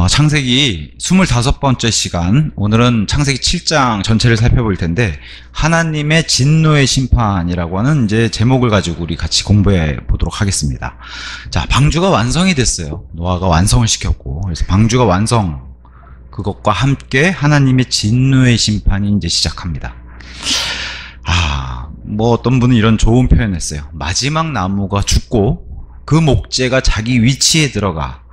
창세기 25번째 시간, 오늘은 창세기 7장 전체를 살펴볼 텐데, 하나님의 진노의 심판이라고 하는 이제 제목을 가지고 우리 같이 공부해 보도록 하겠습니다. 자, 방주가 완성이 됐어요. 노아가 완성을 시켰고, 그래서 방주가 완성, 그것과 함께 하나님의 진노의 심판이 이제 시작합니다. 어떤 분은 이런 좋은 표현을 했어요. 마지막 나무가 죽고, 그 목재가 자기 위치에 들어가,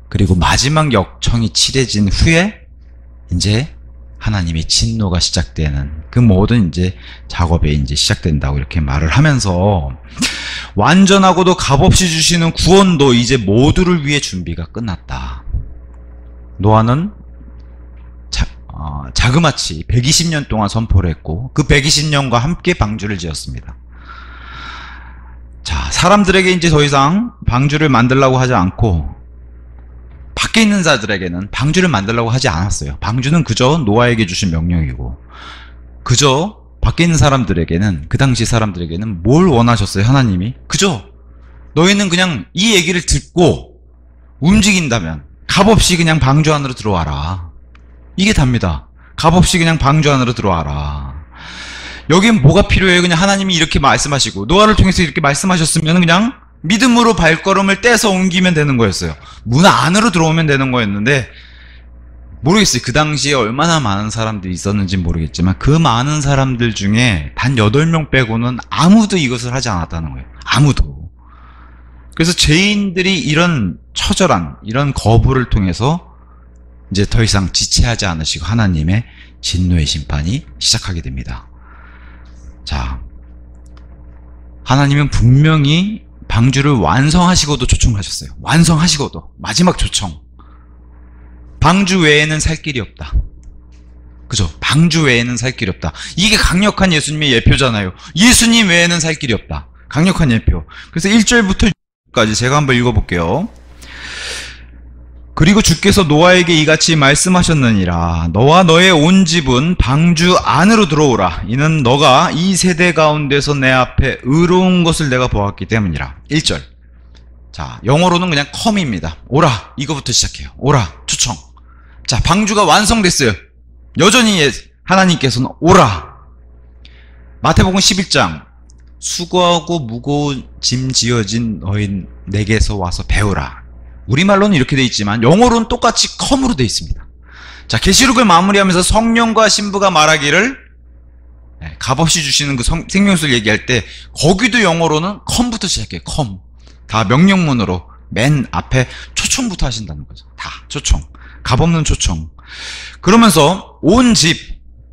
그리고 마지막 역청이 칠해진 후에 이제 하나님의 진노가 시작되는 그 모든 이제 작업에 이제 시작된다고 이렇게 말을 하면서, 완전하고도 값없이 주시는 구원도 이제 모두를 위해 준비가 끝났다. 노아는 자그마치 120년 동안 선포를 했고, 그 120년과 함께 방주를 지었습니다. 자, 사람들에게 이제 더 이상 방주를 만들라고 하지 않고, 밖에 있는 자들에게는 방주를 만들라고 하지 않았어요. 방주는 그저 노아에게 주신 명령이고, 그저 밖에 있는 사람들에게는, 그 당시 사람들에게는 뭘 원하셨어요? 하나님이 그저 너희는 그냥 이 얘기를 듣고 움직인다면 값없이 그냥 방주 안으로 들어와라. 이게 답니다. 값없이 그냥 방주 안으로 들어와라. 여긴 뭐가 필요해요? 그냥 하나님이 이렇게 말씀하시고, 노아를 통해서 이렇게 말씀하셨으면 그냥 믿음으로 발걸음을 떼서 옮기면 되는 거였어요. 문 안으로 들어오면 되는 거였는데, 모르겠어요. 그 당시에 얼마나 많은 사람들이 있었는지 모르겠지만, 그 많은 사람들 중에 단 8명 빼고는 아무도 이것을 하지 않았다는 거예요. 아무도. 그래서 죄인들이 이런 처절한, 이런 거부를 통해서 이제 더 이상 지체하지 않으시고 하나님의 진노의 심판이 시작하게 됩니다. 자, 하나님은 분명히 방주를 완성하시고도 초청하셨어요. 완성하시고도. 마지막 초청. 방주 외에는 살 길이 없다. 그죠? 방주 외에는 살 길이 없다. 이게 강력한 예수님의 예표잖아요. 예수님 외에는 살 길이 없다. 강력한 예표. 그래서 1절부터 6절까지 제가 한번 읽어볼게요. 그리고 주께서 노아에게 이같이 말씀하셨느니라. 너와 너의 온 집은 방주 안으로 들어오라. 이는 너가 이 세대 가운데서 내 앞에 의로운 것을 내가 보았기 때문이라. 1절. 자, 영어로는 그냥 come입니다. 오라. 이거부터 시작해요. 오라. 초청. 자, 방주가 완성됐어요. 여전히 하나님께서는 오라. 마태복음 11장. 수고하고 무거운 짐 지어진 너희 내게서 와서 배우라. 우리말로는 이렇게 되어 있지만 영어로는 똑같이 come으로 되어 있습니다. 자, 계시록을 마무리하면서 성령과 신부가 말하기를, 값없이 주시는 그 생명수를 얘기할 때 거기도 영어로는 come부터 시작해요. come. 다 명령문으로 맨 앞에 초청부터 하신다는 거죠. 다 초청. 값없는 초청. 그러면서 온 집,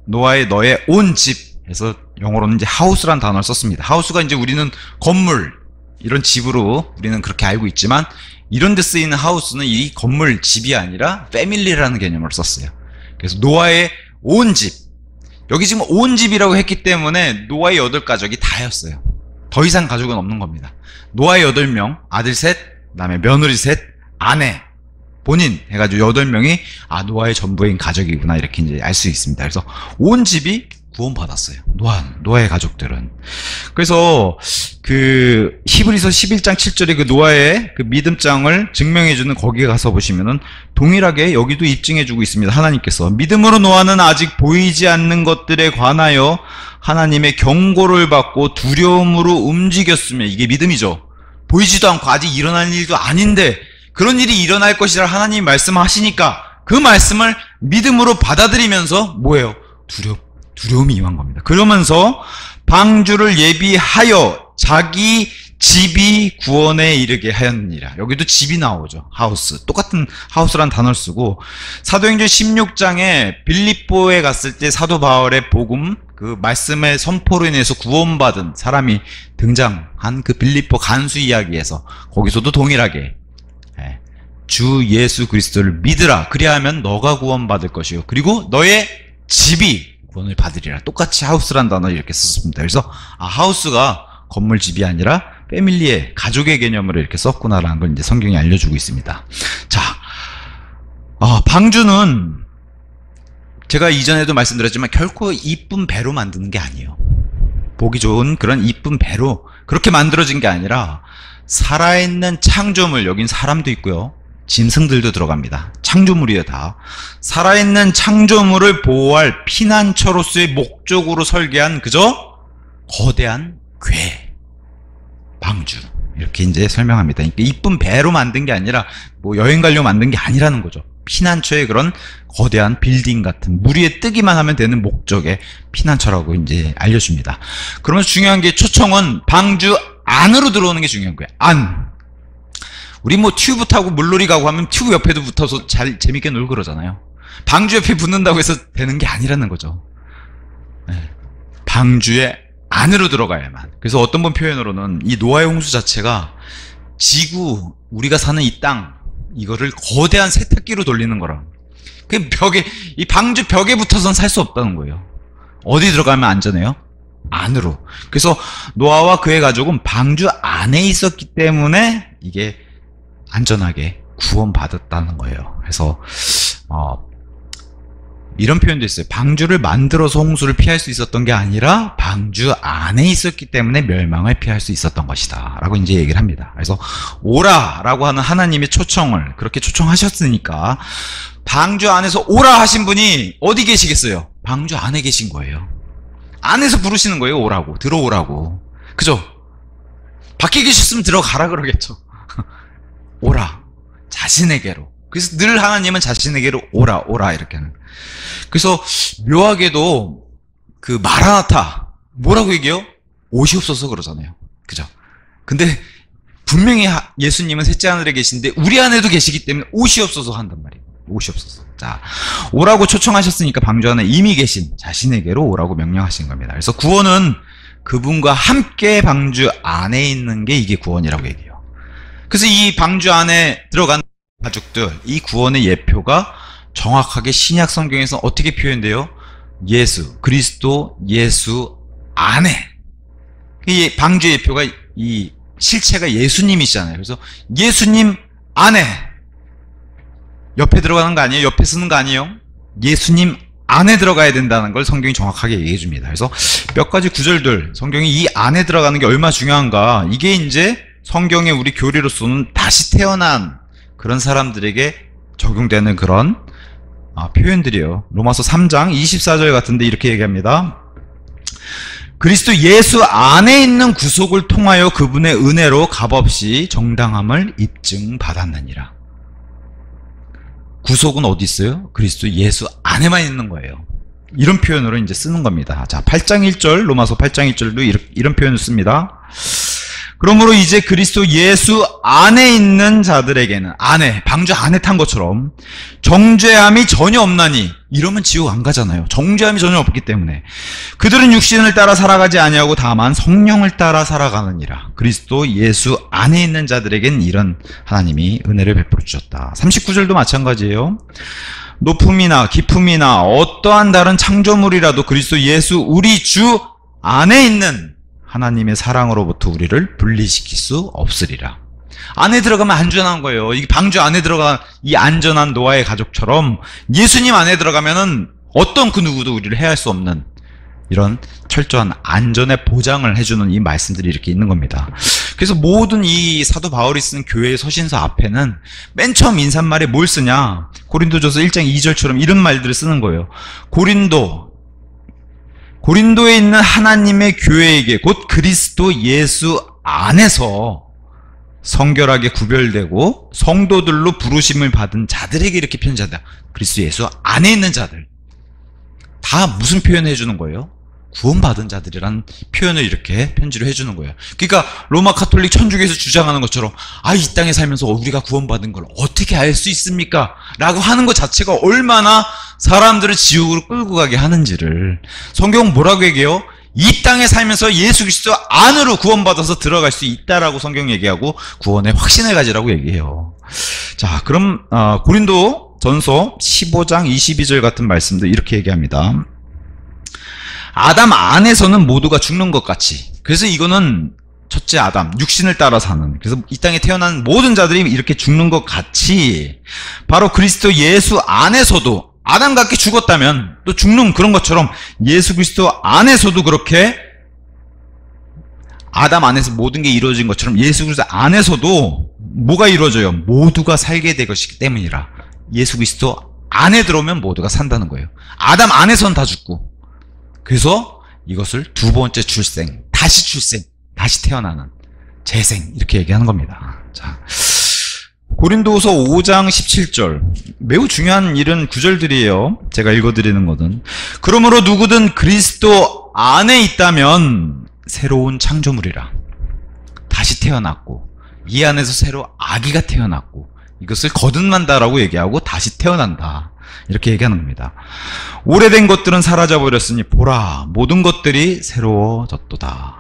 노아의 너의 온 집 해서 영어로는 이제 house란 단어를 썼습니다. house가 이제 우리는 건물, 이런 집으로 우리는 그렇게 알고 있지만, 이런 데 쓰이는 하우스는 이 건물 집이 아니라 패밀리라는 개념을 썼어요. 그래서 노아의 온 집. 여기 지금 온 집이라고 했기 때문에 노아의 8가족이 다였어요. 더 이상 가족은 없는 겁니다. 노아의 8명, 아들 셋, 그다음에 며느리 셋, 아내, 본인 해가지고 8명이 노아의 전부인 가족이구나 이렇게 이제 알 수 있습니다. 그래서 온 집이 구원받았어요. 노아의 가족들은. 그래서 그 히브리서 11장 7절에 그 노아의 그 믿음장을 증명해주는 거기에 가서 보시면은 동일하게 여기도 입증해주고 있습니다. 하나님께서 믿음으로 노아는 아직 보이지 않는 것들에 관하여 하나님의 경고를 받고 두려움으로 움직였으며, 이게 믿음이죠. 보이지도 않고 아직 일어날 일도 아닌데 그런 일이 일어날 것이라 하나님이 말씀하시니까 그 말씀을 믿음으로 받아들이면서 뭐예요? 두려움이 임한 겁니다. 그러면서 방주를 예비하여 자기 집이 구원에 이르게 하였느니라. 여기도 집이 나오죠. 하우스. 똑같은 하우스란 단어를 쓰고, 사도행전 16장에 빌립보에 갔을 때 사도 바울의 복음, 그 말씀의 선포로 인해서 구원받은 사람이 등장한 그 빌립보 간수 이야기에서 거기서도 동일하게 주 예수 그리스도를 믿으라. 그리하면 너가 구원받을 것이요. 그리고 너의 집이 구원을 받으리라. 똑같이 하우스란 단어를 이렇게 썼습니다. 그래서 하우스가 건물 집이 아니라 패밀리의, 가족의 개념으로 이렇게 썼구나라는 걸 이제 성경이 알려주고 있습니다. 자, 방주는 제가 이전에도 말씀드렸지만 결코 이쁜 배로 만드는 게 아니에요. 보기 좋은 그런 이쁜 배로 그렇게 만들어진 게 아니라 살아있는 창조물, 여긴 사람도 있고요, 짐승들도 들어갑니다. 창조물이에요, 다. 살아있는 창조물을 보호할 피난처로서의 목적으로 설계한 그저 거대한 궤, 방주. 이렇게 이제 설명합니다. 그러니까 이쁜 배로 만든 게 아니라 뭐 여행 가려고 만든 게 아니라는 거죠. 피난처의 그런 거대한 빌딩 같은 물 위에 뜨기만 하면 되는 목적의 피난처라고 이제 알려줍니다. 그러면서 중요한 게 초청은 방주 안으로 들어오는 게 중요한 거예요. 안. 우리 뭐 튜브 타고 물놀이 가고 하면 튜브 옆에도 붙어서 잘 재밌게 놀고 그러잖아요. 방주 옆에 붙는다고 해서 되는 게 아니라는 거죠. 네. 방주의 안으로 들어가야만. 그래서 어떤 분 표현으로는 이 노아의 홍수 자체가 지구, 우리가 사는 이 땅, 이거를 거대한 세탁기로 돌리는 거라. 그 벽에, 이 방주 벽에 붙어서는 살 수 없다는 거예요. 어디 들어가면 안전해요? 안으로. 그래서 노아와 그의 가족은 방주 안에 있었기 때문에 이게 안전하게 구원받았다는 거예요. 그래서 이런 표현도 있어요. 방주를 만들어서 홍수를 피할 수 있었던 게 아니라 방주 안에 있었기 때문에 멸망을 피할 수 있었던 것이다 라고 이제 얘기를 합니다. 그래서 오라 라고 하는 하나님의 초청을 그렇게 초청하셨으니까 방주 안에서 오라 하신 분이 어디 계시겠어요? 방주 안에 계신 거예요. 안에서 부르시는 거예요. 오라고, 들어오라고. 그죠? 밖에 계셨으면 들어가라 그러겠죠. 오라, 자신에게로. 그래서 늘 하나님은 자신에게로 오라, 오라 이렇게 하는. 그래서 묘하게도 그 마라나타 뭐라고 얘기해요? 옷이 없어서 그러잖아요. 그죠? 근데 분명히 예수님은 셋째 하늘에 계신데 우리 안에도 계시기 때문에 옷이 없어서 한단 말이에요. 옷이 없어서. 자, 오라고 초청하셨으니까 방주 안에 이미 계신 자신에게로 오라고 명령하신 겁니다. 그래서 구원은 그분과 함께 방주 안에 있는 게 이게 구원이라고 얘기해요. 그래서 이 방주 안에 들어간 가족들, 이 구원의 예표가 정확하게 신약 성경에서 어떻게 표현돼요? 예수, 그리스도 예수 안에. 이 방주의 예표가 이 실체가 예수님이시잖아요. 그래서 예수님 안에. 옆에 들어가는 거 아니에요? 옆에 쓰는 거 아니에요? 예수님 안에 들어가야 된다는 걸 성경이 정확하게 얘기해 줍니다. 그래서 몇 가지 구절들, 성경이 이 안에 들어가는 게 얼마나 중요한가. 이게 이제 성경의 우리 교리로서는 다시 태어난 그런 사람들에게 적용되는 그런 표현들이에요. 로마서 3장 24절 같은데 이렇게 얘기합니다. 그리스도 예수 안에 있는 구속을 통하여 그분의 은혜로 값없이 정당함을 입증받았느니라. 구속은 어디 있어요? 그리스도 예수 안에만 있는 거예요. 이런 표현으로 이제 쓰는 겁니다. 자, 8장 1절, 로마서 8장 1절도 이런 표현을 씁니다. 그러므로 이제 그리스도 예수 안에 있는 자들에게는, 안에, 방주 안에 탄 것처럼 정죄함이 전혀 없나니, 이러면 지옥 안 가잖아요. 정죄함이 전혀 없기 때문에 그들은 육신을 따라 살아가지 아니하고 다만 성령을 따라 살아가느니라. 그리스도 예수 안에 있는 자들에겐 이런 하나님이 은혜를 베풀어 주셨다. 39절도 마찬가지예요. 높음이나 깊음이나 어떠한 다른 창조물이라도 그리스도 예수 우리 주 안에 있는 하나님의 사랑으로부터 우리를 분리시킬 수 없으리라. 안에 들어가면 안전한 거예요. 이 방주 안에 들어간 이 안전한 노아의 가족처럼 예수님 안에 들어가면은 어떤 그 누구도 우리를 해할 수 없는 이런 철저한 안전의 보장을 해주는 이 말씀들이 이렇게 있는 겁니다. 그래서 모든 이 사도 바울이 쓰는 교회의 서신서 앞에는 맨 처음 인사말에 뭘 쓰냐? 고린도전서 1장 2절처럼 이런 말들을 쓰는 거예요. 고린도에 있는 하나님의 교회에게 곧 그리스도 예수 안에서 성결하게 구별되고 성도들로 부르심을 받은 자들에게 이렇게 편지한다. 그리스도 예수 안에 있는 자들. 다 무슨 표현을 해주는 거예요? 구원받은 자들이라는 표현을 이렇게 편지로 해주는 거예요. 그러니까 로마 카톨릭 천주교에서 주장하는 것처럼 이 땅에 살면서 우리가 구원받은 걸 어떻게 알 수 있습니까? 라고 하는 것 자체가 얼마나 사람들을 지옥으로 끌고 가게 하는지를 성경은 뭐라고 얘기해요? 이 땅에 살면서 예수 그리스도 안으로 구원받아서 들어갈 수 있다라고 성경 얘기하고 구원의 확신을 가지라고 얘기해요. 자, 그럼 고린도 전서 15장 22절 같은 말씀도 이렇게 얘기합니다. 아담 안에서는 모두가 죽는 것 같이. 그래서 이거는 첫째 아담, 육신을 따라 사는. 그래서 이 땅에 태어난 모든 자들이 이렇게 죽는 것 같이 바로 그리스도 예수 안에서도 아담 같게 죽었다면 또 죽는 그런 것처럼 예수 그리스도 안에서도 그렇게 아담 안에서 모든 게 이루어진 것처럼 예수 그리스도 안에서도 뭐가 이루어져요? 모두가 살게 될 것이기 때문이라. 예수 그리스도 안에 들어오면 모두가 산다는 거예요. 아담 안에선 다 죽고. 그래서 이것을 두 번째 출생, 다시 태어나는 재생, 이렇게 얘기하는 겁니다. 자, 고린도후서 5장 17절, 매우 중요한 이런 구절들이에요. 제가 읽어드리는 것은, 그러므로 누구든 그리스도 안에 있다면 새로운 창조물이라. 다시 태어났고, 이 안에서 새로 아기가 태어났고, 이것을 거듭난다라고 얘기하고 다시 태어난다, 이렇게 얘기하는 겁니다. 오래된 것들은 사라져버렸으니 보라, 모든 것들이 새로워졌도다.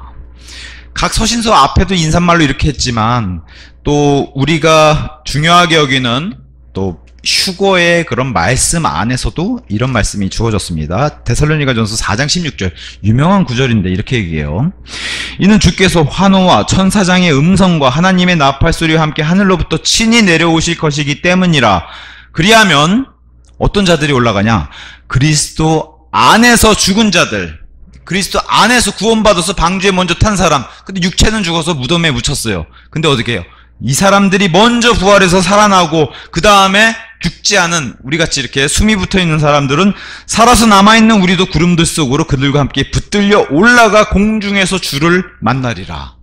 각 서신서 앞에도 인사말로 이렇게 했지만, 또 우리가 중요하게 여기는 또 휴거의 그런 말씀 안에서도 이런 말씀이 주어졌습니다. 데살로니가전서 4장 16절, 유명한 구절인데 이렇게 얘기해요. 이는 주께서 환호와 천사장의 음성과 하나님의 나팔 소리와 함께 하늘로부터 친히 내려오실 것이기 때문이라. 그리하면 어떤 자들이 올라가냐? 그리스도 안에서 죽은 자들, 그리스도 안에서 구원받아서 방주에 먼저 탄 사람, 근데 육체는 죽어서 무덤에 묻혔어요. 근데 어떻게 해요? 이 사람들이 먼저 부활해서 살아나고, 그 다음에 죽지 않은 우리같이 이렇게 숨이 붙어있는 사람들은 살아서 남아있는 우리도 구름들 속으로 그들과 함께 붙들려 올라가 공중에서 주를 만나리라.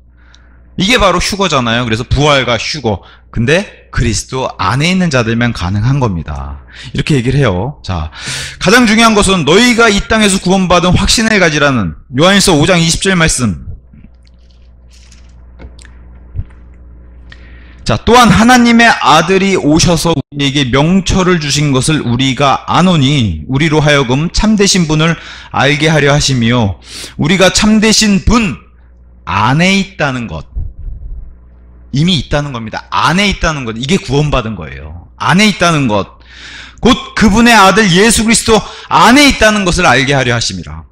이게 바로 휴거잖아요. 그래서 부활과 휴거. 근데 그리스도 안에 있는 자들만 가능한 겁니다. 이렇게 얘기를 해요. 자, 가장 중요한 것은 너희가 이 땅에서 구원받은 확신을 가지라는 요한일서 5장 20절 말씀. 자, 또한 하나님의 아들이 오셔서 우리에게 명철을 주신 것을 우리가 아노니 우리로 하여금 참되신 분을 알게 하려 하시며, 우리가 참되신 분 안에 있다는 것, 이미 있다는 겁니다. 안에 있다는 것, 이게 구원받은 거예요. 안에 있다는 것, 곧 그분의 아들 예수 그리스도 안에 있다는 것을 알게 하려 하심이라.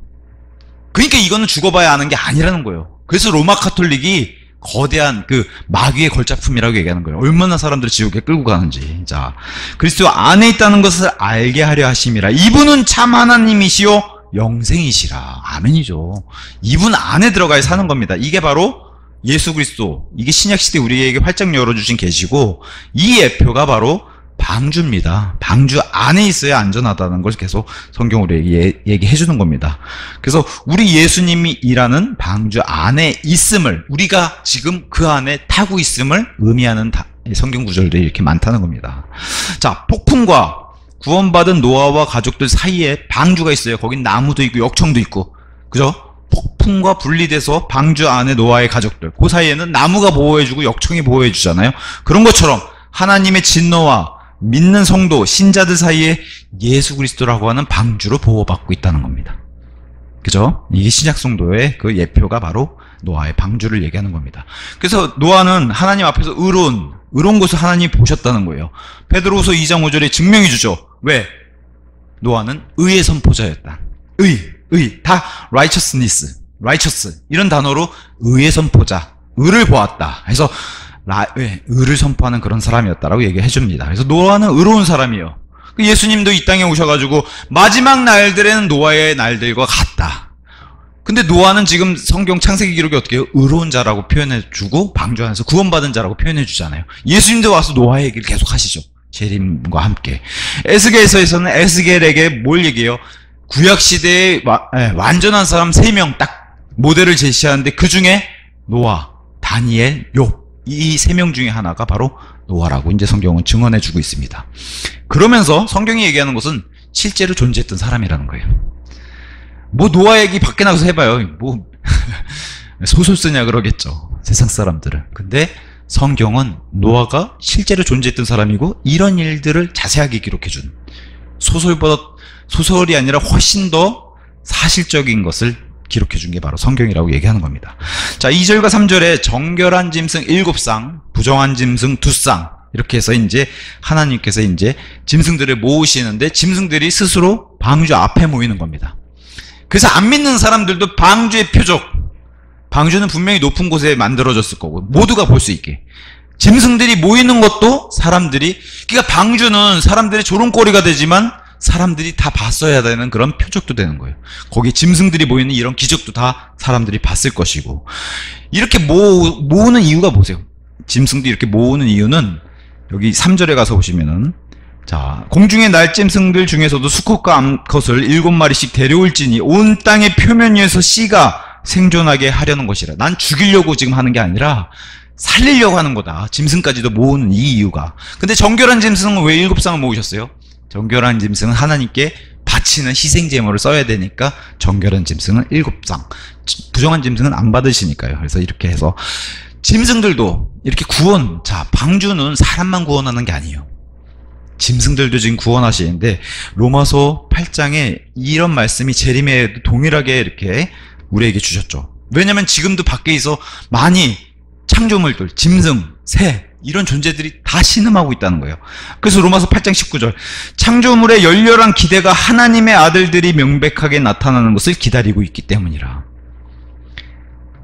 그러니까 이거는 죽어봐야 아는 게 아니라는 거예요. 그래서 로마 카톨릭이 거대한 그 마귀의 걸작품이라고 얘기하는 거예요. 얼마나 사람들을 지옥에 끌고 가는지. 자, 그리스도 안에 있다는 것을 알게 하려 하심이라. 이분은 참 하나님이시요 영생이시라. 아멘이죠. 이분 안에 들어가야 사는 겁니다. 이게 바로 예수 그리스도, 이게 신약시대 우리에게 활짝 열어주신 계시고, 이 예표가 바로 방주입니다. 방주 안에 있어야 안전하다는 걸 계속 성경 우리에게 얘기해 주는 겁니다. 그래서 우리 예수님이 일하는 방주 안에 있음을, 우리가 지금 그 안에 타고 있음을 의미하는 성경 구절들이 이렇게 많다는 겁니다. 자, 폭풍과 구원받은 노아와 가족들 사이에 방주가 있어요. 거긴 나무도 있고 역청도 있고, 그죠? 폭풍과 분리돼서 방주 안에 노아의 가족들, 그 사이에는 나무가 보호해주고 역청이 보호해주잖아요. 그런 것처럼 하나님의 진노와 믿는 성도, 신자들 사이에 예수 그리스도라고 하는 방주로 보호받고 있다는 겁니다. 그죠? 이게 신약 성도의 그 예표가 바로 노아의 방주를 얘기하는 겁니다. 그래서 노아는 하나님 앞에서 의로운 것을 하나님이 보셨다는 거예요. 베드로후서 2장 5절에 증명해 주죠. 왜? 노아는 의의 선포자였다. 다 righteous 이런 단어로 의의 선포자, 의를 보았다. 그래서 의를 선포하는 그런 사람이었다라고 얘기해 줍니다. 그래서 노아는 의로운 사람이에요. 예수님도 이 땅에 오셔가지고 마지막 날들에는 노아의 날들과 같다. 근데 노아는 지금 성경 창세기 기록이 어떻게 해요? 의로운 자라고 표현해 주고 방주 안에서 구원받은 자라고 표현해 주잖아요. 예수님도 와서 노아의 얘기를 계속 하시죠. 재림과 함께. 에스겔서에서는 에스겔에게 뭘 얘기해요? 구약시대의 완전한 사람 3명 딱 모델을 제시하는데, 그 중에 노아, 다니엘, 욥, 이 3명 중에 하나가 바로 노아라고 이제 성경은 증언해주고 있습니다. 그러면서 성경이 얘기하는 것은 실제로 존재했던 사람이라는 거예요. 뭐 노아 얘기 밖에 나가서 해봐요. 뭐 소설 쓰냐 그러겠죠, 세상 사람들은. 근데 성경은 노아가 실제로 존재했던 사람이고 이런 일들을 자세하게 기록해준, 소설이 아니라 훨씬 더 사실적인 것을 기록해준 게 바로 성경이라고 얘기하는 겁니다. 자, 2절과 3절에 정결한 짐승 7쌍, 부정한 짐승 2쌍, 이렇게 해서 이제 하나님께서 이제 짐승들을 모으시는데, 짐승들이 스스로 방주 앞에 모이는 겁니다. 그래서 안 믿는 사람들도 방주의 표적, 방주는 분명히 높은 곳에 만들어졌을 거고 모두가 볼 수 있게, 짐승들이 모이는 것도 사람들이, 그러니까 방주는 사람들의 조롱거리가 되지만 사람들이 다 봤어야 되는 그런 표적도 되는 거예요. 거기 짐승들이 모이는 이런 기적도 다 사람들이 봤을 것이고, 이렇게 모으는 이유가 뭐세요? 짐승들이 이렇게 모으는 이유는 여기 3절에 가서 보시면은, 자, 공중의 날짐승들 중에서도 수컷과 암컷을 7마리씩 데려올지니 온 땅의 표면 위에서 씨가 생존하게 하려는 것이라. 난 죽이려고 지금 하는 게 아니라 살리려고 하는 거다. 짐승까지도 모으는 이 이유가. 근데 정결한 짐승은 왜 7쌍을 모으셨어요? 정결한 짐승은 하나님께 바치는 희생제물을 써야 되니까 정결한 짐승은 7쌍. 부정한 짐승은 안 받으시니까요. 그래서 이렇게 해서 짐승들도 이렇게 구원, 자, 방주는 사람만 구원하는 게 아니에요. 짐승들도 지금 구원하시는데, 로마서 8장에 이런 말씀이 재림에 동일하게 이렇게 우리에게 주셨죠. 왜냐면 지금도 밖에서 많이 창조물들, 짐승, 새, 이런 존재들이 다 신음하고 있다는 거예요. 그래서 로마서 8장 19절, 창조물의 열렬한 기대가 하나님의 아들들이 명백하게 나타나는 것을 기다리고 있기 때문이라.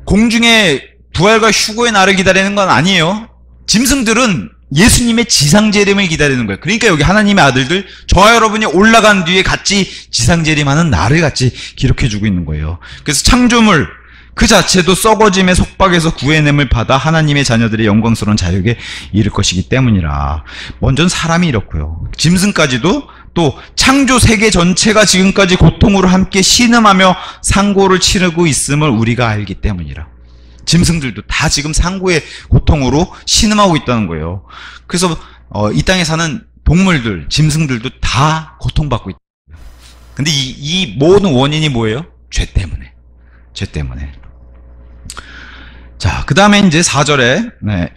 공중에 부활과 휴거의 날을 기다리는 건 아니에요. 짐승들은 예수님의 지상재림을 기다리는 거예요. 그러니까 여기 하나님의 아들들, 저와 여러분이 올라간 뒤에 같이 지상재림하는 날을 같이 기록해주고 있는 거예요. 그래서 창조물 그 자체도 썩어짐의 속박에서 구해냄을 받아 하나님의 자녀들의 영광스러운 자유에 이를 것이기 때문이라. 먼저는 사람이 이렇고요. 짐승까지도 또 창조 세계 전체가 지금까지 고통으로 함께 신음하며 상고를 치르고 있음을 우리가 알기 때문이라. 짐승들도 다 지금 상고의 고통으로 신음하고 있다는 거예요. 그래서 이 땅에 사는 동물들, 짐승들도 다 고통받고 있다. 근데 이 모든 원인이 뭐예요? 죄 때문에. 죄 때문에. 자, 그 다음에 이제 4절에,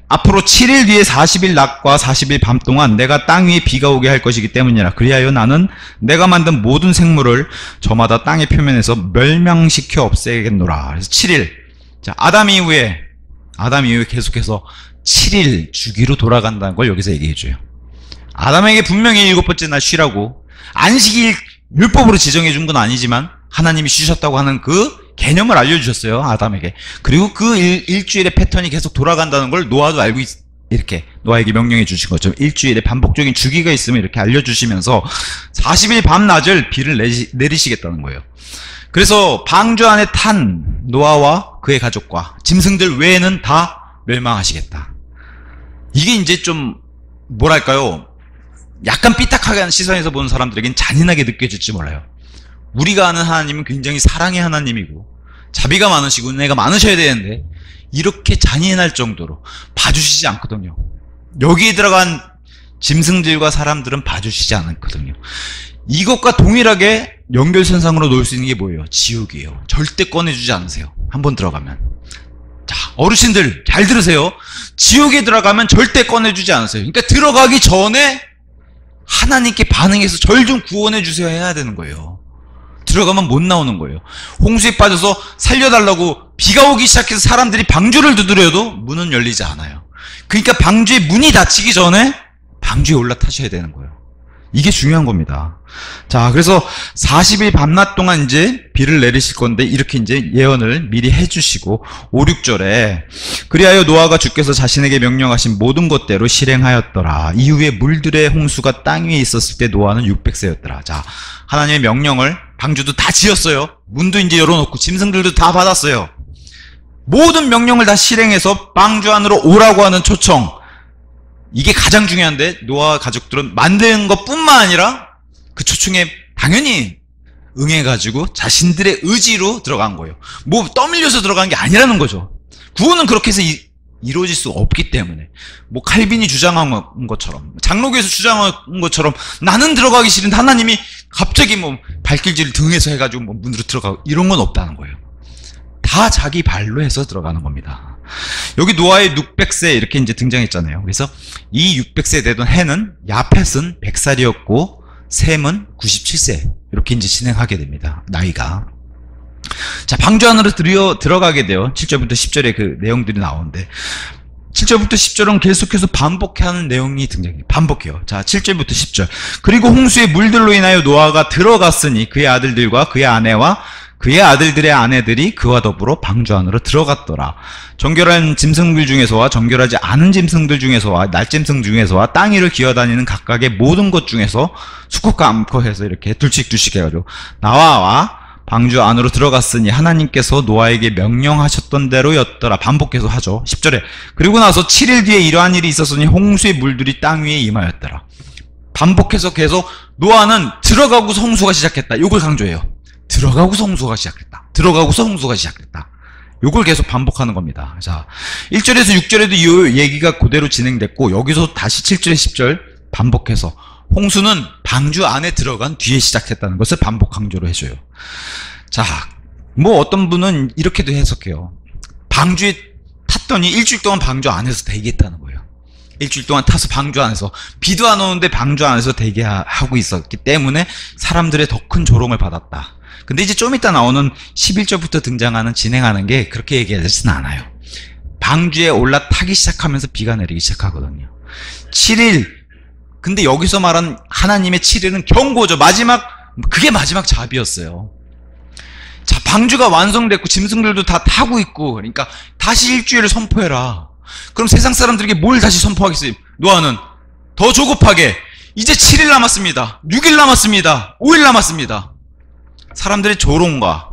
앞으로 7일 뒤에 40일 낮과 40일 밤 동안 내가 땅 위에 비가 오게 할 것이기 때문이라. 그리하여 나는 내가 만든 모든 생물을 저마다 땅의 표면에서 멸망시켜 없애겠노라. 그래서 7일. 자, 아담 이후에 계속해서 7일 주기로 돌아간다는 걸 여기서 얘기해줘요. 아담에게 분명히 7번째 날 쉬라고, 안식일 율법으로 지정해 준 건 아니지만 하나님이 쉬셨다고 하는 그 개념을 알려주셨어요, 아담에게. 그리고 그 일주일의 패턴이 계속 돌아간다는 걸 노아도 알고 이렇게 노아에게 명령해 주신 것처럼 일주일에 반복적인 주기가 있으면 이렇게 알려주시면서 40일 밤낮을 비를 내리시겠다는 거예요. 그래서 방주 안에 탄 노아와 그의 가족과 짐승들 외에는 다 멸망하시겠다. 이게 이제 좀 뭐랄까요, 약간 삐딱하게 하는 시선에서 보는 사람들에겐 잔인하게 느껴질지 몰라요. 우리가 아는 하나님은 굉장히 사랑의 하나님이고 자비가 많으시고 은혜가 많으셔야 되는데 이렇게 잔인할 정도로 봐주시지 않거든요. 여기에 들어간 짐승들과 사람들은 봐주시지 않거든요. 이것과 동일하게 연결선상으로 놓을 수 있는 게 뭐예요? 지옥이에요. 절대 꺼내주지 않으세요. 한번 들어가면. 자, 어르신들 잘 들으세요. 지옥에 들어가면 절대 꺼내주지 않으세요. 그러니까 들어가기 전에 하나님께 반응해서 절 좀 구원해 주세요 해야 되는 거예요. 들어가면 못 나오는 거예요. 홍수에 빠져서 살려달라고 비가 오기 시작해서 사람들이 방주를 두드려도 문은 열리지 않아요. 그러니까 방주의 문이 닫히기 전에 방주에 올라타셔야 되는 거예요. 이게 중요한 겁니다. 자, 그래서 40일 밤낮 동안 이제 비를 내리실 건데 이렇게 이제 예언을 미리 해주시고 5, 6절에 그리하여 노아가 주께서 자신에게 명령하신 모든 것대로 실행하였더라. 이후에 물들의 홍수가 땅 위에 있었을 때 노아는 600세였더라. 자, 하나님의 명령을 방주도 다 지었어요. 문도 이제 열어놓고 짐승들도 다 받았어요. 모든 명령을 다 실행해서 방주 안으로 오라고 하는 초청, 이게 가장 중요한데 노아 가족들은 만드는 것뿐만 아니라 그 초청에 당연히 응해가지고 자신들의 의지로 들어간 거예요. 뭐 떠밀려서 들어간 게 아니라는 거죠. 구원은 그렇게 해서 이루어질 수 없기 때문에, 뭐 칼빈이 주장한 것처럼, 장로교에서 주장한 것처럼 나는 들어가기 싫은데 하나님이 갑자기 뭐 발길질을 등에서 해가지고 뭐 문으로 들어가고 이런 건 없다는 거예요. 다 자기 발로 해서 들어가는 겁니다. 여기 노아의 600세 이렇게 이제 등장했잖아요. 그래서 이 600세 되던 해는 야펫은 100살이었고 셈은 97세 이렇게 이제 진행하게 됩니다. 나이가. 자, 방주 안으로 들어가게 돼요. 7절부터 10절에 그 내용들이 나오는데 7절부터 10절은 계속해서 반복하는 내용이 등장해요. 반복해요. 자, 7절부터 10절. 그리고 홍수의 물들로 인하여 노아가 들어갔으니 그의 아들들과 그의 아내와 그의 아들들의 아내들이 그와 더불어 방주 안으로 들어갔더라. 정결한 짐승들 중에서와 정결하지 않은 짐승들 중에서와 날짐승 중에서와 땅 위를 기어다니는 각각의 모든 것 중에서 수컷과 암컷해서 이렇게 둘씩 해가지고 나와 방주 안으로 들어갔으니 하나님께서 노아에게 명령하셨던 대로였더라. 반복해서 하죠. 10절에 그리고 나서 7일 뒤에 이러한 일이 있었으니 홍수의 물들이 땅 위에 임하였더라. 반복해서 계속 노아는 들어가고서 홍수가 시작했다. 이걸 강조해요. 들어가고서 홍수가 시작했다. 들어가고서 홍수가 시작했다. 이걸 계속 반복하는 겁니다. 자, 1절에서 6절에도 이 얘기가 그대로 진행됐고 여기서 다시 7절, 10절 반복해서 홍수는 방주 안에 들어간 뒤에 시작했다는 것을 반복 강조를 해줘요. 자, 뭐 어떤 분은 이렇게도 해석해요. 방주에 탔더니 일주일 동안 방주 안에서 대기했다는 거예요. 일주일 동안 타서 방주 안에서 비도 안 오는데 방주 안에서 대기하고 있었기 때문에 사람들의 더 큰 조롱을 받았다. 근데 이제 좀 이따 나오는 11절부터 등장하는 진행하는 게 그렇게 얘기하지는 않아요. 방주에 올라타기 시작하면서 비가 내리기 시작하거든요. 7일. 근데 여기서 말한 하나님의 7일은 경고죠. 그게 마지막 잡이었어요. 자, 방주가 완성됐고 짐승들도 다 타고 있고 그러니까 다시 일주일을 선포해라. 그럼 세상 사람들에게 뭘 다시 선포하겠어요? 노아는 더 조급하게 이제 7일 남았습니다. 6일 남았습니다. 5일 남았습니다. 사람들의 조롱과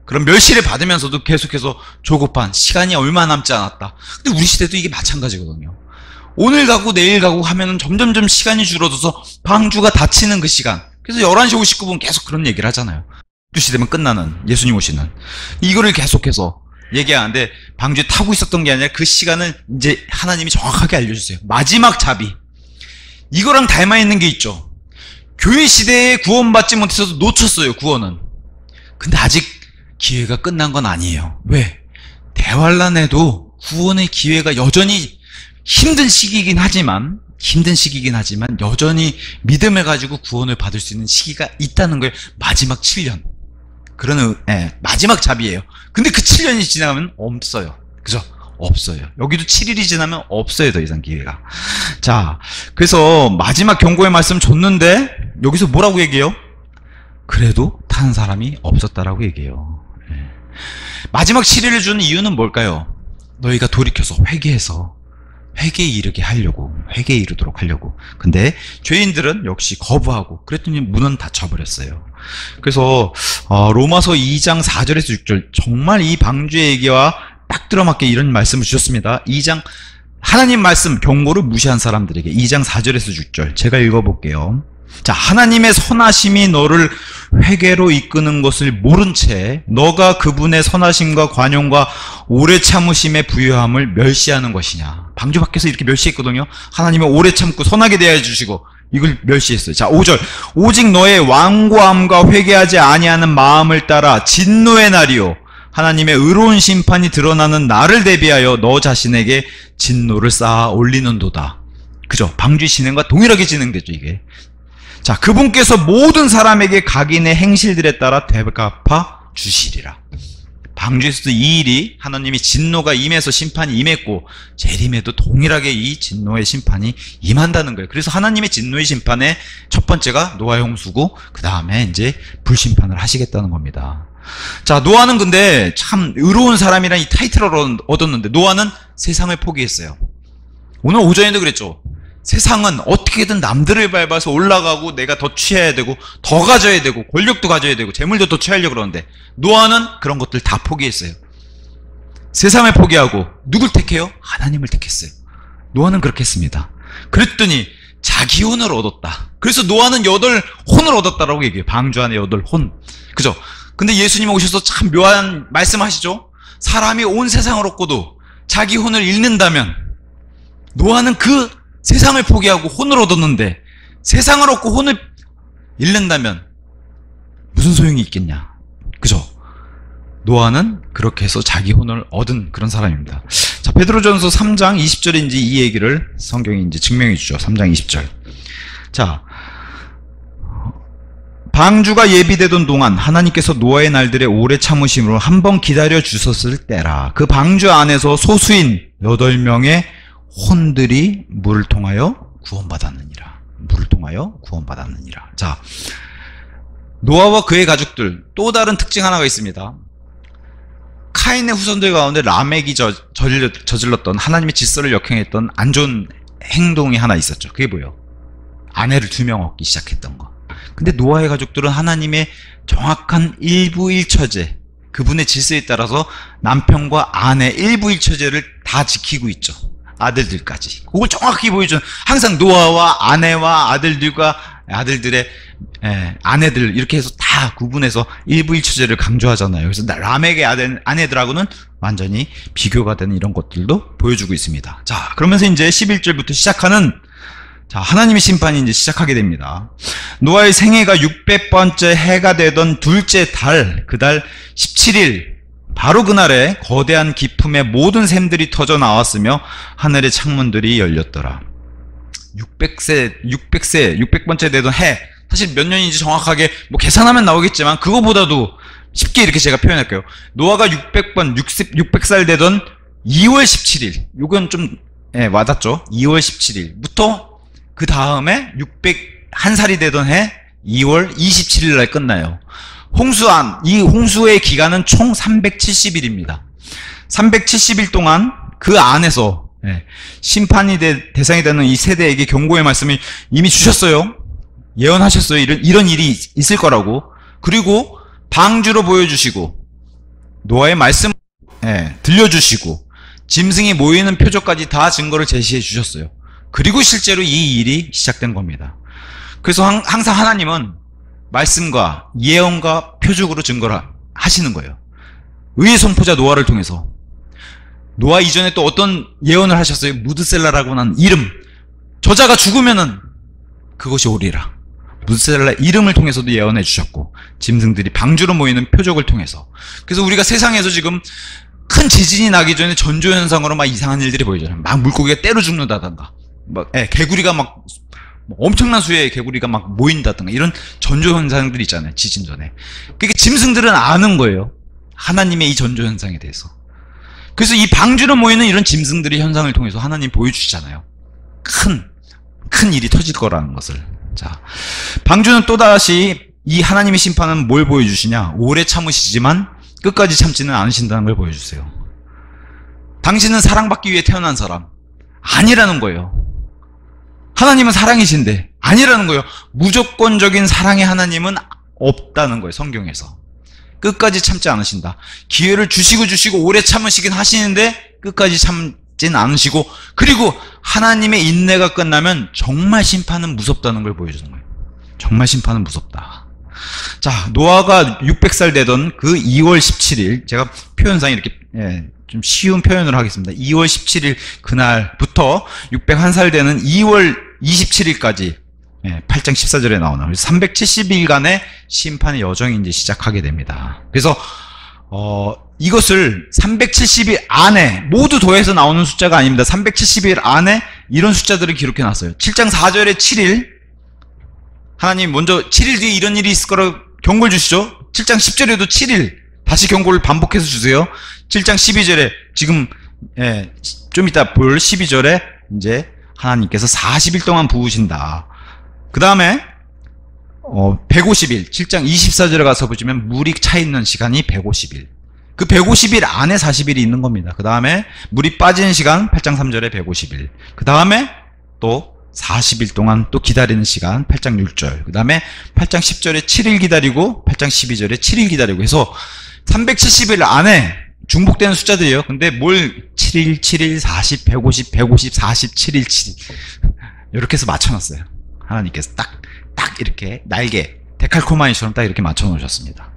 그런 멸시를 받으면서도 계속해서 조급한 시간이 얼마 남지 않았다. 근데 우리 시대도 이게 마찬가지거든요. 오늘 가고 내일 가고 하면은 점점점 시간이 줄어들어서 방주가 닫히는 그 시간. 그래서 11시 59분 계속 그런 얘기를 하잖아요. 12시 되면 끝나는 예수님 오시는. 이거를 계속해서 얘기하는데 방주에 타고 있었던 게 아니라 그 시간을 이제 하나님이 정확하게 알려주세요. 마지막 자비. 이거랑 닮아 있는 게 있죠. 교회 시대에 구원받지 못해서 놓쳤어요. 구원은. 근데 아직 기회가 끝난 건 아니에요. 왜? 대환란에도 구원의 기회가 여전히 힘든 시기이긴 하지만 여전히 믿음을 가지고 구원을 받을 수 있는 시기가 있다는 거예요. 마지막 7년. 마지막 잡이에요. 근데 그 7년이 지나가면 없어요. 그죠? 없어요. 여기도 7일이 지나면 없어요. 더 이상 기회가. 자, 그래서 마지막 경고의 말씀 줬는데 여기서 뭐라고 얘기해요? 그래도 탄 사람이 없었다라고 얘기해요. 마지막 7일을 주는 이유는 뭘까요? 너희가 돌이켜서 회개해서 회개에 이르도록 하려고. 근데 죄인들은 역시 거부하고 그랬더니 문은 닫혀버렸어요. 그래서 로마서 2장 4절에서 6절 정말 이 방주의 얘기와 딱 들어맞게 이런 말씀을 주셨습니다. 2장 하나님 말씀 경고를 무시한 사람들에게 2장 4절에서 6절 제가 읽어볼게요. 자, 하나님의 선하심이 너를 회개로 이끄는 것을 모른 채 너가 그분의 선하심과 관용과 오래 참으심의 부유함을 멸시하는 것이냐. 방주 밖에서 이렇게 멸시했거든요. 하나님은 오래 참고 선하게 대하여 주시고 이걸 멸시했어요. 자, 5절 오직 너의 완고함과 회개하지 아니하는 마음을 따라 진노의 날이요 하나님의 의로운 심판이 드러나는 날을 대비하여 너 자신에게 진노를 쌓아 올리는도다. 그죠? 방주 진행과 동일하게 진행되죠, 이게. 자, 그분께서 모든 사람에게 각인의 행실들에 따라 되갚아 주시리라. 방주에서도 이 일이 하나님이 진노가 임해서 심판이 임했고 재림에도 동일하게 이 진노의 심판이 임한다는 거예요. 그래서 하나님의 진노의 심판의 첫 번째가 노아의 홍수고 그 다음에 이제 불심판을 하시겠다는 겁니다. 자, 노아는 근데 참 의로운 사람이란 이 타이틀을 얻었는데 노아는 세상을 포기했어요. 오늘 오전에도 그랬죠. 세상은 어떻게든 남들을 밟아서 올라가고 내가 더 취해야 되고 더 가져야 되고 권력도 가져야 되고 재물도 더 취하려고 그러는데 노아는 그런 것들 다 포기했어요. 세상을 포기하고 누굴 택해요? 하나님을 택했어요. 노아는 그렇게 했습니다. 그랬더니 자기 혼을 얻었다. 그래서 노아는 8혼을 얻었다라고 얘기해요. 방주 안에 8혼. 그죠? 근데 예수님 오셔서 참 묘한 말씀하시죠? 사람이 온 세상을 얻고도 자기 혼을 잃는다면 노아는 그 세상을 포기하고 혼을 얻었는데 세상을 얻고 혼을 잃는다면 무슨 소용이 있겠냐. 그죠? 노아는 그렇게 해서 자기 혼을 얻은 그런 사람입니다. 자, 베드로전서 3장 20절에 이제 이 얘기를 성경이 이제 증명해 주죠. 3장 20절. 자, 방주가 예비되던 동안 하나님께서 노아의 날들의 오래 참으심으로 한 번 기다려 주셨을 때라. 그 방주 안에서 소수인 8명의 혼들이 물을 통하여 구원받았느니라. 물을 통하여 구원받았느니라. 자, 노아와 그의 가족들, 또 다른 특징 하나가 있습니다. 카인의 후손들 가운데 라멕이 저질렀던 하나님의 질서를 역행했던 안 좋은 행동이 하나 있었죠. 그게 뭐예요? 아내를 2명 얻기 시작했던 거. 근데 노아의 가족들은 하나님의 정확한 일부일처제, 그분의 질서에 따라서 남편과 아내 일부일처제를 다 지키고 있죠. 아들들까지. 그걸 정확히 보여주는, 항상 노아와 아내와 아들들의 아내들 이렇게 해서 다 구분해서 일부일처제를 강조하잖아요. 그래서 라멕의 아내들하고는 완전히 비교가 되는 이런 것들도 보여주고 있습니다. 자, 그러면서 이제 11절부터 시작하는, 자, 하나님의 심판이 이제 시작하게 됩니다. 노아의 생애가 600번째 해가 되던 둘째 달, 그 달 17일, 바로 그날에 거대한 기품의 모든 샘들이 터져 나왔으며 하늘의 창문들이 열렸더라. 600번째 되던 해, 사실 몇 년인지 정확하게 뭐 계산하면 나오겠지만 그거보다도 쉽게 이렇게 제가 표현할게요. 노아가 600살 되던 2월 17일, 요건 좀 와닿죠? 2월 17일부터 그 다음에 601살이 되던 해 2월 27일 날 끝나요. 이 홍수의 기간은 총 370일입니다. 370일 동안 그 안에서 심판이 대상이 되는 이 세대에게 경고의 말씀을 이미 주셨어요. 예언하셨어요. 이런 일이 있을 거라고. 그리고 방주로 보여주시고 노아의 말씀 들려주시고 짐승이 모이는 표적까지 다 증거를 제시해 주셨어요. 그리고 실제로 이 일이 시작된 겁니다. 그래서 항상 하나님은 말씀과 예언과 표적으로 증거를 하시는 거예요. 의의 선포자 노아를 통해서. 노아 이전에 또 어떤 예언을 하셨어요? 무드셀라라고 하는 이름. 저자가 죽으면은 그것이 오리라. 무드셀라 이름을 통해서도 예언해 주셨고, 짐승들이 방주로 모이는 표적을 통해서. 그래서 우리가 세상에서 지금 큰 지진이 나기 전에 전조현상으로 막 이상한 일들이 보이잖아요. 막 물고기가 때려 죽는다던가, 막 개구리가 막 엄청난 수의 개구리가 막 모인다든가, 이런 전조현상들이 있잖아요. 지진 전에. 그러니까 짐승들은 아는 거예요. 하나님의 이 전조현상에 대해서. 그래서 이 방주로 모이는 이런 짐승들의 현상을 통해서 하나님 보여주시잖아요. 큰 일이 터질 거라는 것을. 자, 방주는 또다시 이 하나님의 심판은 뭘 보여주시냐? 오래 참으시지만 끝까지 참지는 않으신다는 걸 보여주세요. 당신은 사랑받기 위해 태어난 사람 아니라는 거예요. 하나님은 사랑이신데 아니라는 거예요. 무조건적인 사랑의 하나님은 없다는 거예요. 성경에서. 끝까지 참지 않으신다. 기회를 주시고 오래 참으시긴 하시는데 끝까지 참진 않으시고, 그리고 하나님의 인내가 끝나면 정말 심판은 무섭다는 걸 보여주는 거예요. 정말 심판은 무섭다. 자, 노아가 600살 되던 그 2월 17일, 제가 표현상 이렇게 좀 쉬운 표현을 하겠습니다. 2월 17일 그날부터 601살 되는 2월 27일까지 8장 14절에 나오는 370일간의 심판의 여정이 이제 시작하게 됩니다. 그래서 이것을 370일 안에 모두 더해서 나오는 숫자가 아닙니다. 370일 안에 이런 숫자들을 기록해 놨어요. 7장 4절에 7일, 하나님 먼저 7일 뒤에 이런 일이 있을 거라고 경고를 주시죠. 7장 10절에도 7일 다시 경고를 반복해서 주세요. 7장 12절에 지금 좀 이따 볼 12절에 이제 하나님께서 40일 동안 부으신다. 그 다음에 150일, 7장 24절에 가서 보시면 물이 차 있는 시간이 150일. 그 150일 안에 40일이 있는 겁니다. 그 다음에 물이 빠지는 시간 8장 3절에 150일. 그 다음에 또 40일 동안 또 기다리는 시간 8장 6절. 그 다음에 8장 10절에 7일 기다리고 8장 12절에 7일 기다리고 해서 370일 안에 중복되는 숫자들이에요. 근데 뭘 7일, 7일, 40, 150, 150, 40, 7일, 7일 이렇게 해서 맞춰놨어요. 하나님께서 딱 이렇게 날개, 데칼코마니처럼 딱 이렇게 맞춰놓으셨습니다.